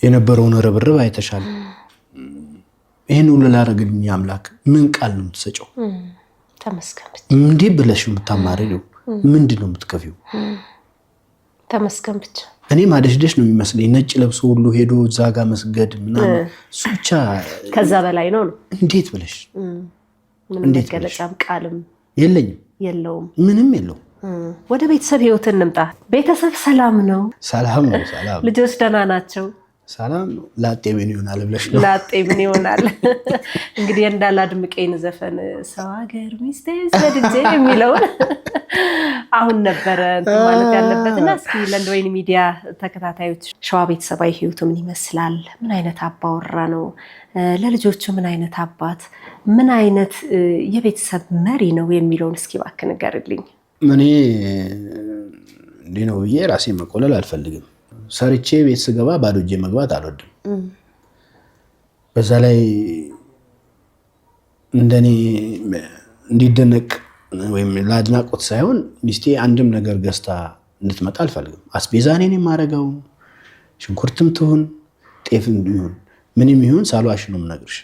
የነበረውን ርብርብ አይተሻል። ይሄን ሁሉ ላደረግልኝ አምላክ ምን ቃል ነው የምትሰጪው? ተመስገን። እንዴ ብለሽ የምታማርሪው ምንድን ነው የምትከፊው? ተመስገን ብቻ። እኔ ማደሽደሽ ነው የሚመስለኝ። ነጭ ለብሶ ሁሉ ሄዶ እዛ ጋር መስገድ ምናምን እሱ ብቻ ከዛ በላይ ነው። እንዴት ብለሽ ምንም መገለጫም ቃልም የለኝም፣ የለውም፣ ምንም የለውም። ወደ ቤተሰብ ህይወት እንምጣ። ቤተሰብ ሰላም ነው? ሰላም ነው። ሰላም። ልጆች ደህና ናቸው? ሰላም ነው። ላጤ ምን ይሆናል ብለሽ ነው? ላጤ ምን ይሆናል እንግዲህ እንዳላድምቀኝ ዘፈን ሰው ሀገር ሚስቴ ሰድጄ የሚለውን አሁን ነበረ እንትን ማለት ያለበትና እስኪ ለእንደወይን ሚዲያ ተከታታዮች ሸዋ ቤተሰባዊ ህይወቱ ምን ይመስላል? ምን አይነት አባወራ ነው? ለልጆቹ ምን አይነት አባት፣ ምን አይነት የቤተሰብ መሪ ነው የሚለውን እስኪ እባክህ ንገርልኝ። እኔ እንዲህ ነው ብዬ ራሴ መቆለል አልፈልግም። ሰርቼ ቤት ስገባ ባዶ እጄ መግባት አልወድም። በዛ ላይ እንደኔ እንዲደነቅ ወይም ለአድናቆት ሳይሆን ሚስቴ አንድም ነገር ገዝታ እንድትመጣ አልፈልግም። አስቤዛ እኔ ነኝ የማደርገው። ሽንኩርትም ትሁን ጤፍም ይሁን ምንም ይሁን ሳልዋሽ ነው የምነግርሽ።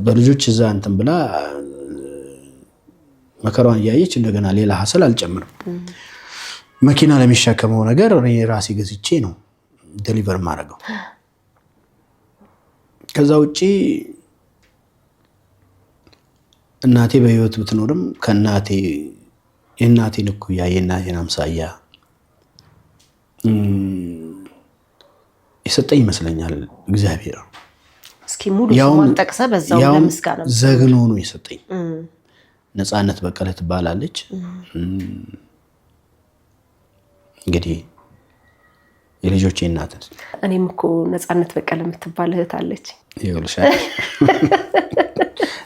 በልጆች እዛ እንትን ብላ መከራዋን እያየች እንደገና ሌላ ሀሰል አልጨምርም። መኪና ለሚሸከመው ነገር እኔ ራሴ ገዝቼ ነው ዴሊቨር ማድረገው። ከዛ ውጪ እናቴ በህይወት ብትኖርም ከእናቴ የእናቴን እኩያ የእናቴን አምሳያ የሰጠኝ ይመስለኛል እግዚአብሔር። እስኪ ሙሉ ስሟን ጠቅሰህ በዛው ለምስጋና ዘግኖ ነው የሰጠኝ። ነፃነት በቀለ ትባላለች። እንግዲህ የልጆቼ እናት። እኔም እኮ ነፃነት በቀለ የምትባል እህት አለች። ይኸውልሽ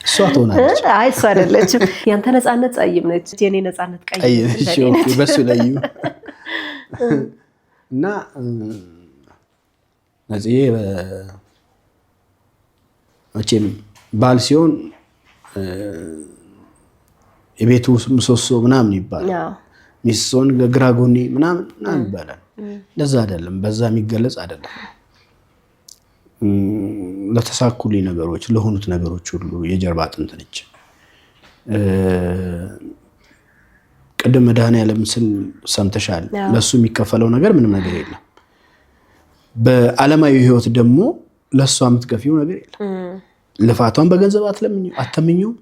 እሷ ትሆናለች። አይ እሷ አይደለችም። ያንተ ነፃነት ጸይም ነች፣ የኔ ነፃነት ቀይ ነች። ኦኬ በሱ ላይ እና ነፂዬ መቼም ባል ሲሆን የቤቱ ምሰሶ ምናምን ይባላል። ሚስት ሲሆን ግራ ጎኔ ምናምን ይባላል። ለዛ አይደለም፣ በዛ የሚገለጽ አይደለም። ለተሳኩልኝ ነገሮች ለሆኑት ነገሮች ሁሉ የጀርባ አጥንት ነች። ቅድም መድኃኔዓለም ስል ሰምተሻል። ለሱ የሚከፈለው ነገር ምንም ነገር የለም። በዓለማዊ ህይወት ደግሞ ለሷ የምትከፊው ነገር የለም። ልፋቷን በገንዘብ አትመኘው።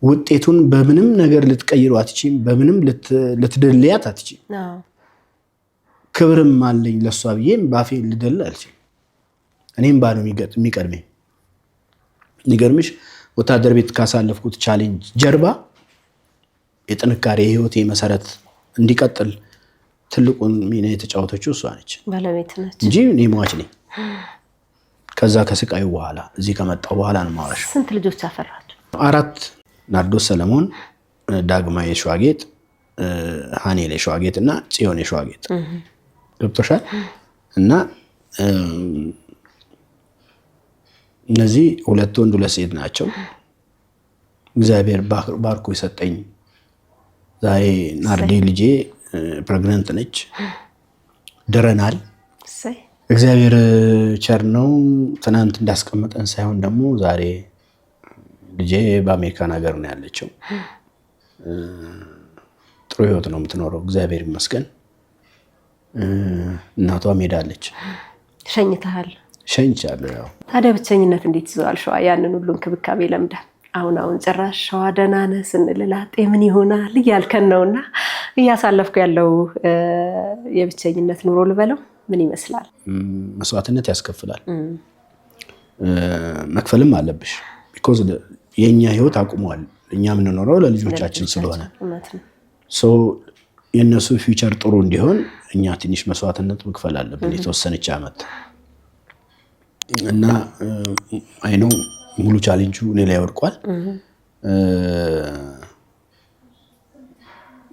ውጤቱን በምንም ነገር ልትቀይሩ አትችይም። በምንም ልትደልያት አትችይም። ክብርም አለኝ ለሷ ብዬም ባፌ ልደል አልችልም። እኔም ባሉ የሚቀድመኝ ንገርምሽ ወታደር ቤት ካሳለፍኩት ቻሌንጅ ጀርባ የጥንካሬ ህይወቴ መሰረት እንዲቀጥል ትልቁን ሚና የተጫወተችው እሷ ነች፣ ባለቤት ነች እንጂ እኔ ሟች ነኝ። ከዛ ከስቃዩ በኋላ እዚህ ከመጣሁ በኋላ ነው ማውራሽ። ስንት ልጆች አፈራችሁ? 4 ናርዶስ ሰለሞን፣ ዳግማዊ የሸዋጌጥ፣ ሃኔል የሸዋጌጥ እና ጽዮን የሸዋጌጥ። ገብቶሻል? እና እነዚህ 2 ወንድ 2 ሴት ናቸው። እግዚአብሔር ባርኮ የሰጠኝ ዛሬ ናርዲ ልጄ ፕሬግናንት ነች። ድረናል። እግዚአብሔር ቸር ነው። ትናንት እንዳስቀመጠን ሳይሆን ደግሞ ዛሬ ልጄ በአሜሪካን ሀገር ነው ያለችው። ጥሩ ህይወት ነው የምትኖረው፣ እግዚአብሔር ይመስገን። እናቷም ሄዳለች። ሸኝተሃል? ሸኝቻለሁ። ያው ታዲያ ብቸኝነት እንዴት ይዘዋል ሸዋ? ያንን ሁሉ እንክብካቤ ለምዳ አሁን ጭራሽ ሸዋ ደህና ነህ ስንል ላጤ ምን ይሆናል እያልከን ነውና እያሳለፍኩ ያለው የብቸኝነት ኑሮ ልበለው ምን ይመስላል? መስዋዕትነት ያስከፍላል። መክፈልም አለብሽ። ቢኮዝ የኛ ህይወት አቁሟል። እኛ የምንኖረው ለልጆቻችን ስለሆነ የእነሱ ፊውቸር ጥሩ እንዲሆን እኛ ትንሽ መስዋዕትነት መክፈል አለብን የተወሰነች ዓመት እና አይ ነው ሙሉ ቻሌንጁ እኔ ላይ ወድቋል።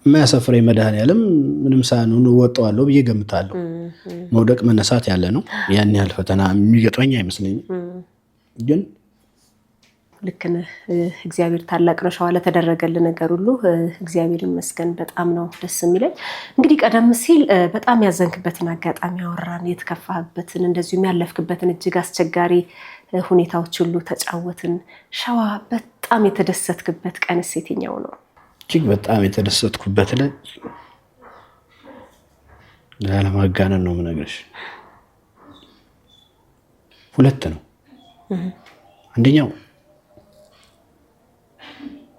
የማያሳፍረኝ መድኃኔዓለም ምንም ሳይሆን እወጣዋለሁ ብዬ ገምታለሁ። መውደቅ መነሳት ያለ ነው። ያን ያህል ፈተና የሚገጥመኝ አይመስለኝም። ግን ልክ ነህ። እግዚአብሔር ታላቅ ነው። ሸዋ ለተደረገልን ነገር ሁሉ እግዚአብሔር ይመስገን። በጣም ነው ደስ የሚለኝ። እንግዲህ ቀደም ሲል በጣም ያዘንክበትን አጋጣሚ አወራን፣ የተከፋህበትን እንደዚሁም ያለፍክበትን እጅግ አስቸጋሪ ሁኔታዎች ሁሉ ተጫወትን። ሸዋ በጣም የተደሰትክበት ቀንስ የትኛው ነው? እጅግ በጣም የተደሰትኩበት ያለማጋነን ነው የምነግርሽ 2 ነው። አንደኛው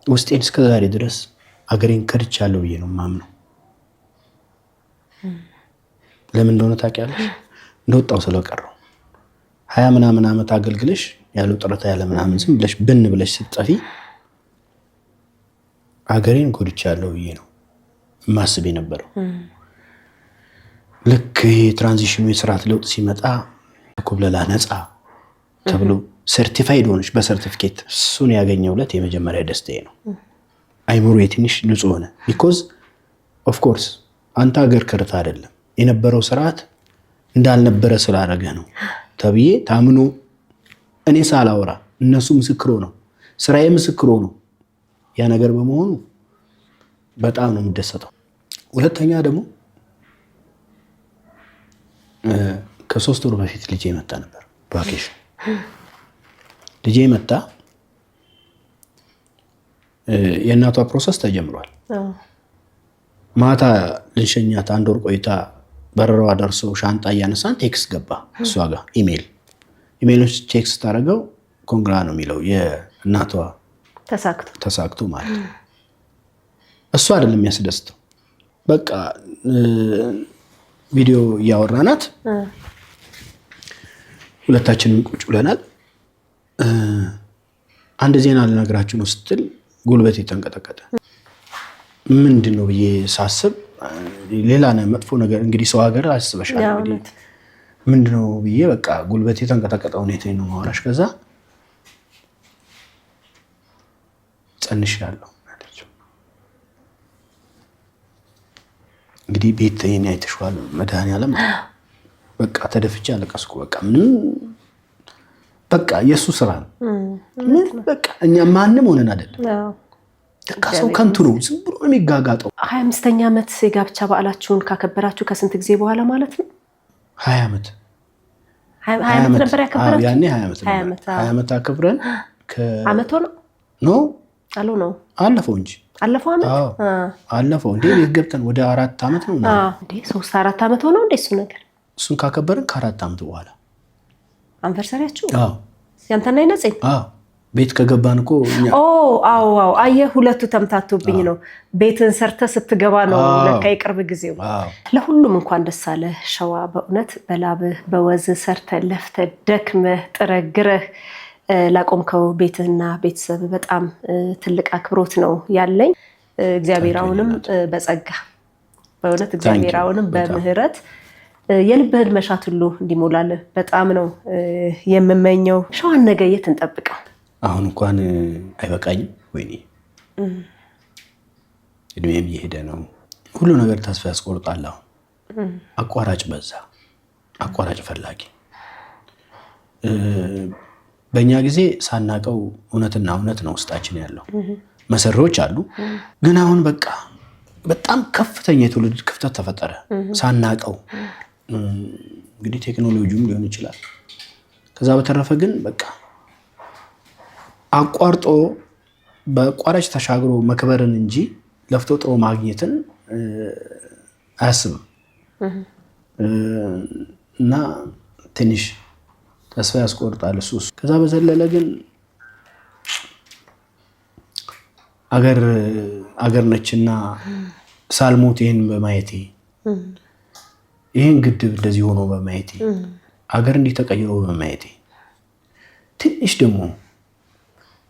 ውስጤን እስከዛሬ ድረስ አገሬን ከድቻለሁ ብዬ ነው የማምነው። ለምን እንደሆነ ታውቂያለሽ? እንደወጣው ስለቀረው 20 ምናምን ዓመት አገልግለሽ ያለው ጥረት ያለ ምናምን ዝም ብለሽ ብን ብለሽ ስትጠፊ አገሬን ጎድቻለሁ ብዬ ነው ማስብ የነበረው። ልክ የትራንዚሽኑ የስርዓት ለውጥ ሲመጣ ኮብለላ ነፃ ተብሎ ሰርቲፋይድ ሆነሽ በሰርቲፊኬት እሱን ያገኘውለት የመጀመሪያ ደስታዬ ነው። አይምሮዬ ትንሽ ንጹህ ሆነ። ቢኮዝ ኦፍ ኮርስ አንተ ሀገር ክርት አይደለም የነበረው ስርዓት እንዳልነበረ ስላደረገ ነው ተብዬ ታምኖ እኔ ሳላወራ እነሱ ምስክሮ ነው፣ ስራዬ ምስክሮ ነው። ያ ነገር በመሆኑ በጣም ነው የምደሰተው። ሁለተኛ ደግሞ ከ3 ወር በፊት ልጄ መጣ ነበር ቫኬሽን። ልጄ መጣ፣ የእናቷ ፕሮሰስ ተጀምሯል። ማታ ልንሸኛት 1 ወር ቆይታ በረራዋ ደርሶ ሻንጣ እያነሳን ቴክስት ገባ እሷ ጋር ኢሜሎች ቴክስት ታደርገው ኮንግራ ነው የሚለው የእናቷ ተሳክቶ ማለት ነው። እሱ አይደለም የሚያስደስተው። በቃ ቪዲዮ እያወራናት ሁለታችንም ቁጭ ብለናል። አንድ ዜና ልነግራችሁ ነው ስትል ጉልበቴ ተንቀጠቀጠ። ምንድን ነው ብዬ ሳስብ ሌላ መጥፎ ነገር እንግዲህ ሰው ሀገር አስበሻል እንግዲህ ምንድን ነው ብዬ በቃ ጉልበቴ ተንቀጠቀጠ። ሁኔታዬን ነው ማውራሽ። ከዛ ጸንሻለሁ አለችው። እንግዲህ ቤቴን አይተሽዋል መድኃኔዓለም። በቃ ተደፍቼ አለቀስኩ። በቃ ምንም በቃ የሱ ስራ ነው። ምን በቃ እኛ ማንም ሆነን አይደለም። ሰው ከንቱ ነው፣ ዝም ብሎ ነው የሚጋጋጠው። 25ኛ ዓመት የጋብቻ በዓላችሁን ካከበራችሁ ከስንት ጊዜ በኋላ ማለት ነው? 20 ዓመት 20 ዓመት ነበር ያከበራችሁ? ያኔ 20 ዓመት አከብረን አመት ሆነ ነው አሉ ነው አለፈው እንጂ አለፈው ዓመት አለፈው እንዴ ቤት ገብተን ወደ 4 ዓመት ነው እንዴ 3-4 ዓመት ሆነው እንዴ? እሱ ነገር እሱን ካከበርን ከ4 ዓመት በኋላ አንቨርሰሪያችሁ? ያንተና ይነጽ ቤት ከገባን እኮ አዎ አየህ፣ ሁለቱ ተምታቶብኝ ነው። ቤትን ሰርተ ስትገባ ነው ለካ የቅርብ ጊዜው። ለሁሉም እንኳን ደስ አለ ሸዋ። በእውነት በላብህ በወዝህ ሰርተ ለፍተ ደክመህ ጥረግረህ ላቆምከው ቤትህና ቤተሰብ በጣም ትልቅ አክብሮት ነው ያለኝ። እግዚአብሔራውንም በጸጋ በእውነት እግዚአብሔራውንም በምህረት የልብህን መሻት ሁሉ እንዲሞላልህ በጣም ነው የምመኘው። ሸዋን ነገ የት እንጠብቀው? አሁን እንኳን አይበቃኝም። ወይኔ እድሜም እየሄደ ነው። ሁሉ ነገር ተስፋ ያስቆርጣል። አሁን አቋራጭ በዛ፣ አቋራጭ ፈላጊ። በእኛ ጊዜ ሳናቀው እውነትና እውነት ነው ውስጣችን ያለው። መሰሪዎች አሉ፣ ግን አሁን በቃ በጣም ከፍተኛ የትውልድ ክፍተት ተፈጠረ ሳናቀው። እንግዲህ ቴክኖሎጂውም ሊሆን ይችላል። ከዛ በተረፈ ግን በቃ አቋርጦ በቋራጭ ተሻግሮ መክበርን እንጂ ለፍቶ ጥሮ ማግኘትን አያስብም እና ትንሽ ተስፋ ያስቆርጣል እሱ። ከዛ በዘለለ ግን አገር ነችና ሳልሞት ይህን በማየቴ ይህን ግድብ እንደዚህ ሆኖ በማየቴ አገር እንዲህ ተቀይሮ በማየቴ ትንሽ ደግሞ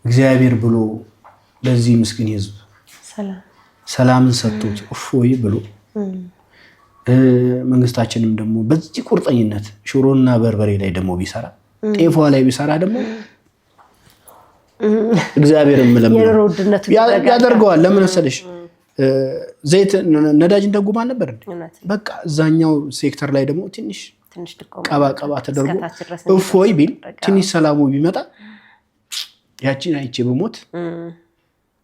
እግዚአብሔር ብሎ ለዚህ ምስኪን ሕዝብ ሰላምን ሰጥቶት እፎይ ብሎ መንግስታችንም ደግሞ በዚህ ቁርጠኝነት ሽሮና በርበሬ ላይ ደግሞ ቢሰራ ጤፏ ላይ ቢሰራ ደግሞ እግዚአብሔርን የኑሮ ውድነቱ ያደርገዋል። ለምን መሰለሽ? ዘይት ነዳጅ እንደጉማን ነበር። በቃ እዛኛው ሴክተር ላይ ደግሞ ትንሽ ቀባ ተደርጎ እፎይ ቢል ትንሽ ሰላሙ ቢመጣ ያቺን አይቼ በሞት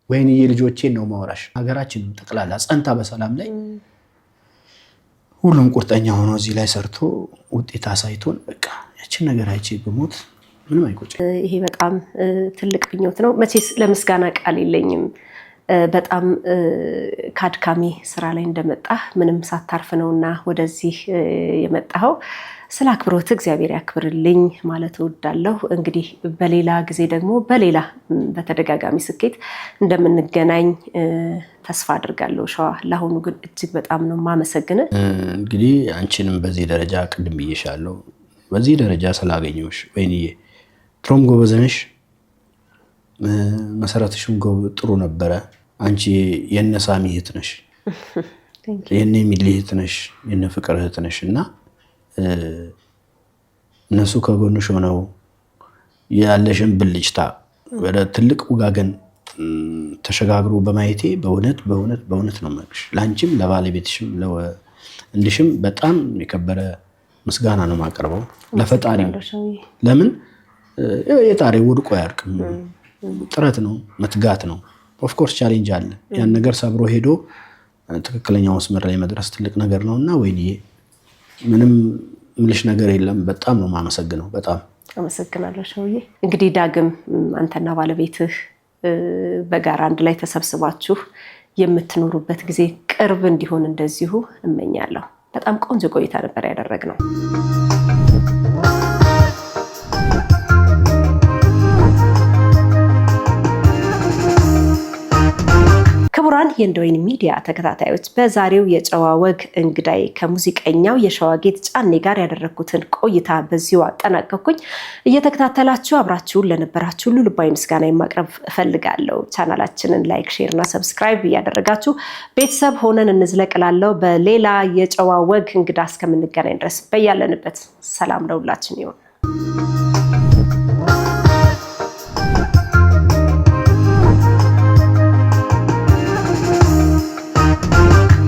ወይኔ የልጆቼን ነው ማወራሽ። ሀገራችን ጠቅላላ ጸንታ በሰላም ላይ ሁሉም ቁርጠኛ ሆኖ እዚህ ላይ ሰርቶ ውጤት አሳይቶን በቃ ያቺን ነገር አይቼ በሞት ምንም አይቆጭ። ይሄ በጣም ትልቅ ምኞት ነው። መቼስ ለምስጋና ቃል የለኝም። በጣም ካድካሚ ስራ ላይ እንደመጣ ምንም ሳታርፍ ነውና ወደዚህ የመጣኸው። ስለ አክብሮት እግዚአብሔር ያክብርልኝ ማለት እወዳለሁ። እንግዲህ በሌላ ጊዜ ደግሞ በሌላ በተደጋጋሚ ስኬት እንደምንገናኝ ተስፋ አድርጋለሁ። ሸዋ፣ ለአሁኑ ግን እጅግ በጣም ነው የማመሰግን። እንግዲህ አንቺንም በዚህ ደረጃ ቅድም ብዬሻለሁ፣ በዚህ ደረጃ ስላገኘሁሽ ወይንዬ ድሮም ጎበዝ ነሽ፣ መሰረትሽም ጥሩ ነበረ። አንቺ የነ ሳሚ እህት ነሽ፣ የነ ሚሊ እህት ነሽ፣ የነ ፍቅር እህት ነሽ እና እነሱ ከጎንሽ ሆነው ያለሽን ብልጭታ ወደ ትልቅ ውጋገን ተሸጋግሮ በማየቴ በእውነት ነው የምልሽ። ለአንቺም ለባለቤትሽም ለወንድሽም በጣም የከበረ ምስጋና ነው የማቀርበው ለፈጣሪ። ለምን የጣሪ ወድቆ አያርቅም። ጥረት ነው፣ መትጋት ነው። ኦፍኮርስ ቻሌንጅ አለ። ያን ነገር ሰብሮ ሄዶ ትክክለኛው መስመር ላይ መድረስ ትልቅ ነገር ነውና ወይኔ ምንም ምልሽ ነገር የለም። በጣም ነው የማመሰግነው። በጣም አመሰግናለሁ ሸውዬ። እንግዲህ ዳግም አንተና ባለቤትህ በጋራ አንድ ላይ ተሰብስባችሁ የምትኖሩበት ጊዜ ቅርብ እንዲሆን እንደዚሁ እመኛለሁ። በጣም ቆንጆ ቆይታ ነበር ያደረግነው። ክቡራን የእንደወይን ሚዲያ ተከታታዮች በዛሬው የጨዋ ወግ እንግዳይ ከሙዚቀኛው የሸዋጌጥ ጫኔ ጋር ያደረግኩትን ቆይታ በዚሁ አጠናቀቅኩኝ። እየተከታተላችሁ አብራችሁን ለነበራችሁ ሁሉ ልባዊ ምስጋና ማቅረብ እፈልጋለሁ። ቻናላችንን ላይክ፣ ሼር እና ሰብስክራይብ እያደረጋችሁ ቤተሰብ ሆነን እንዝለቅላለሁ። በሌላ የጨዋ ወግ እንግዳ እስከምንገናኝ ድረስ በያለንበት ሰላም ለሁላችን ይሁን።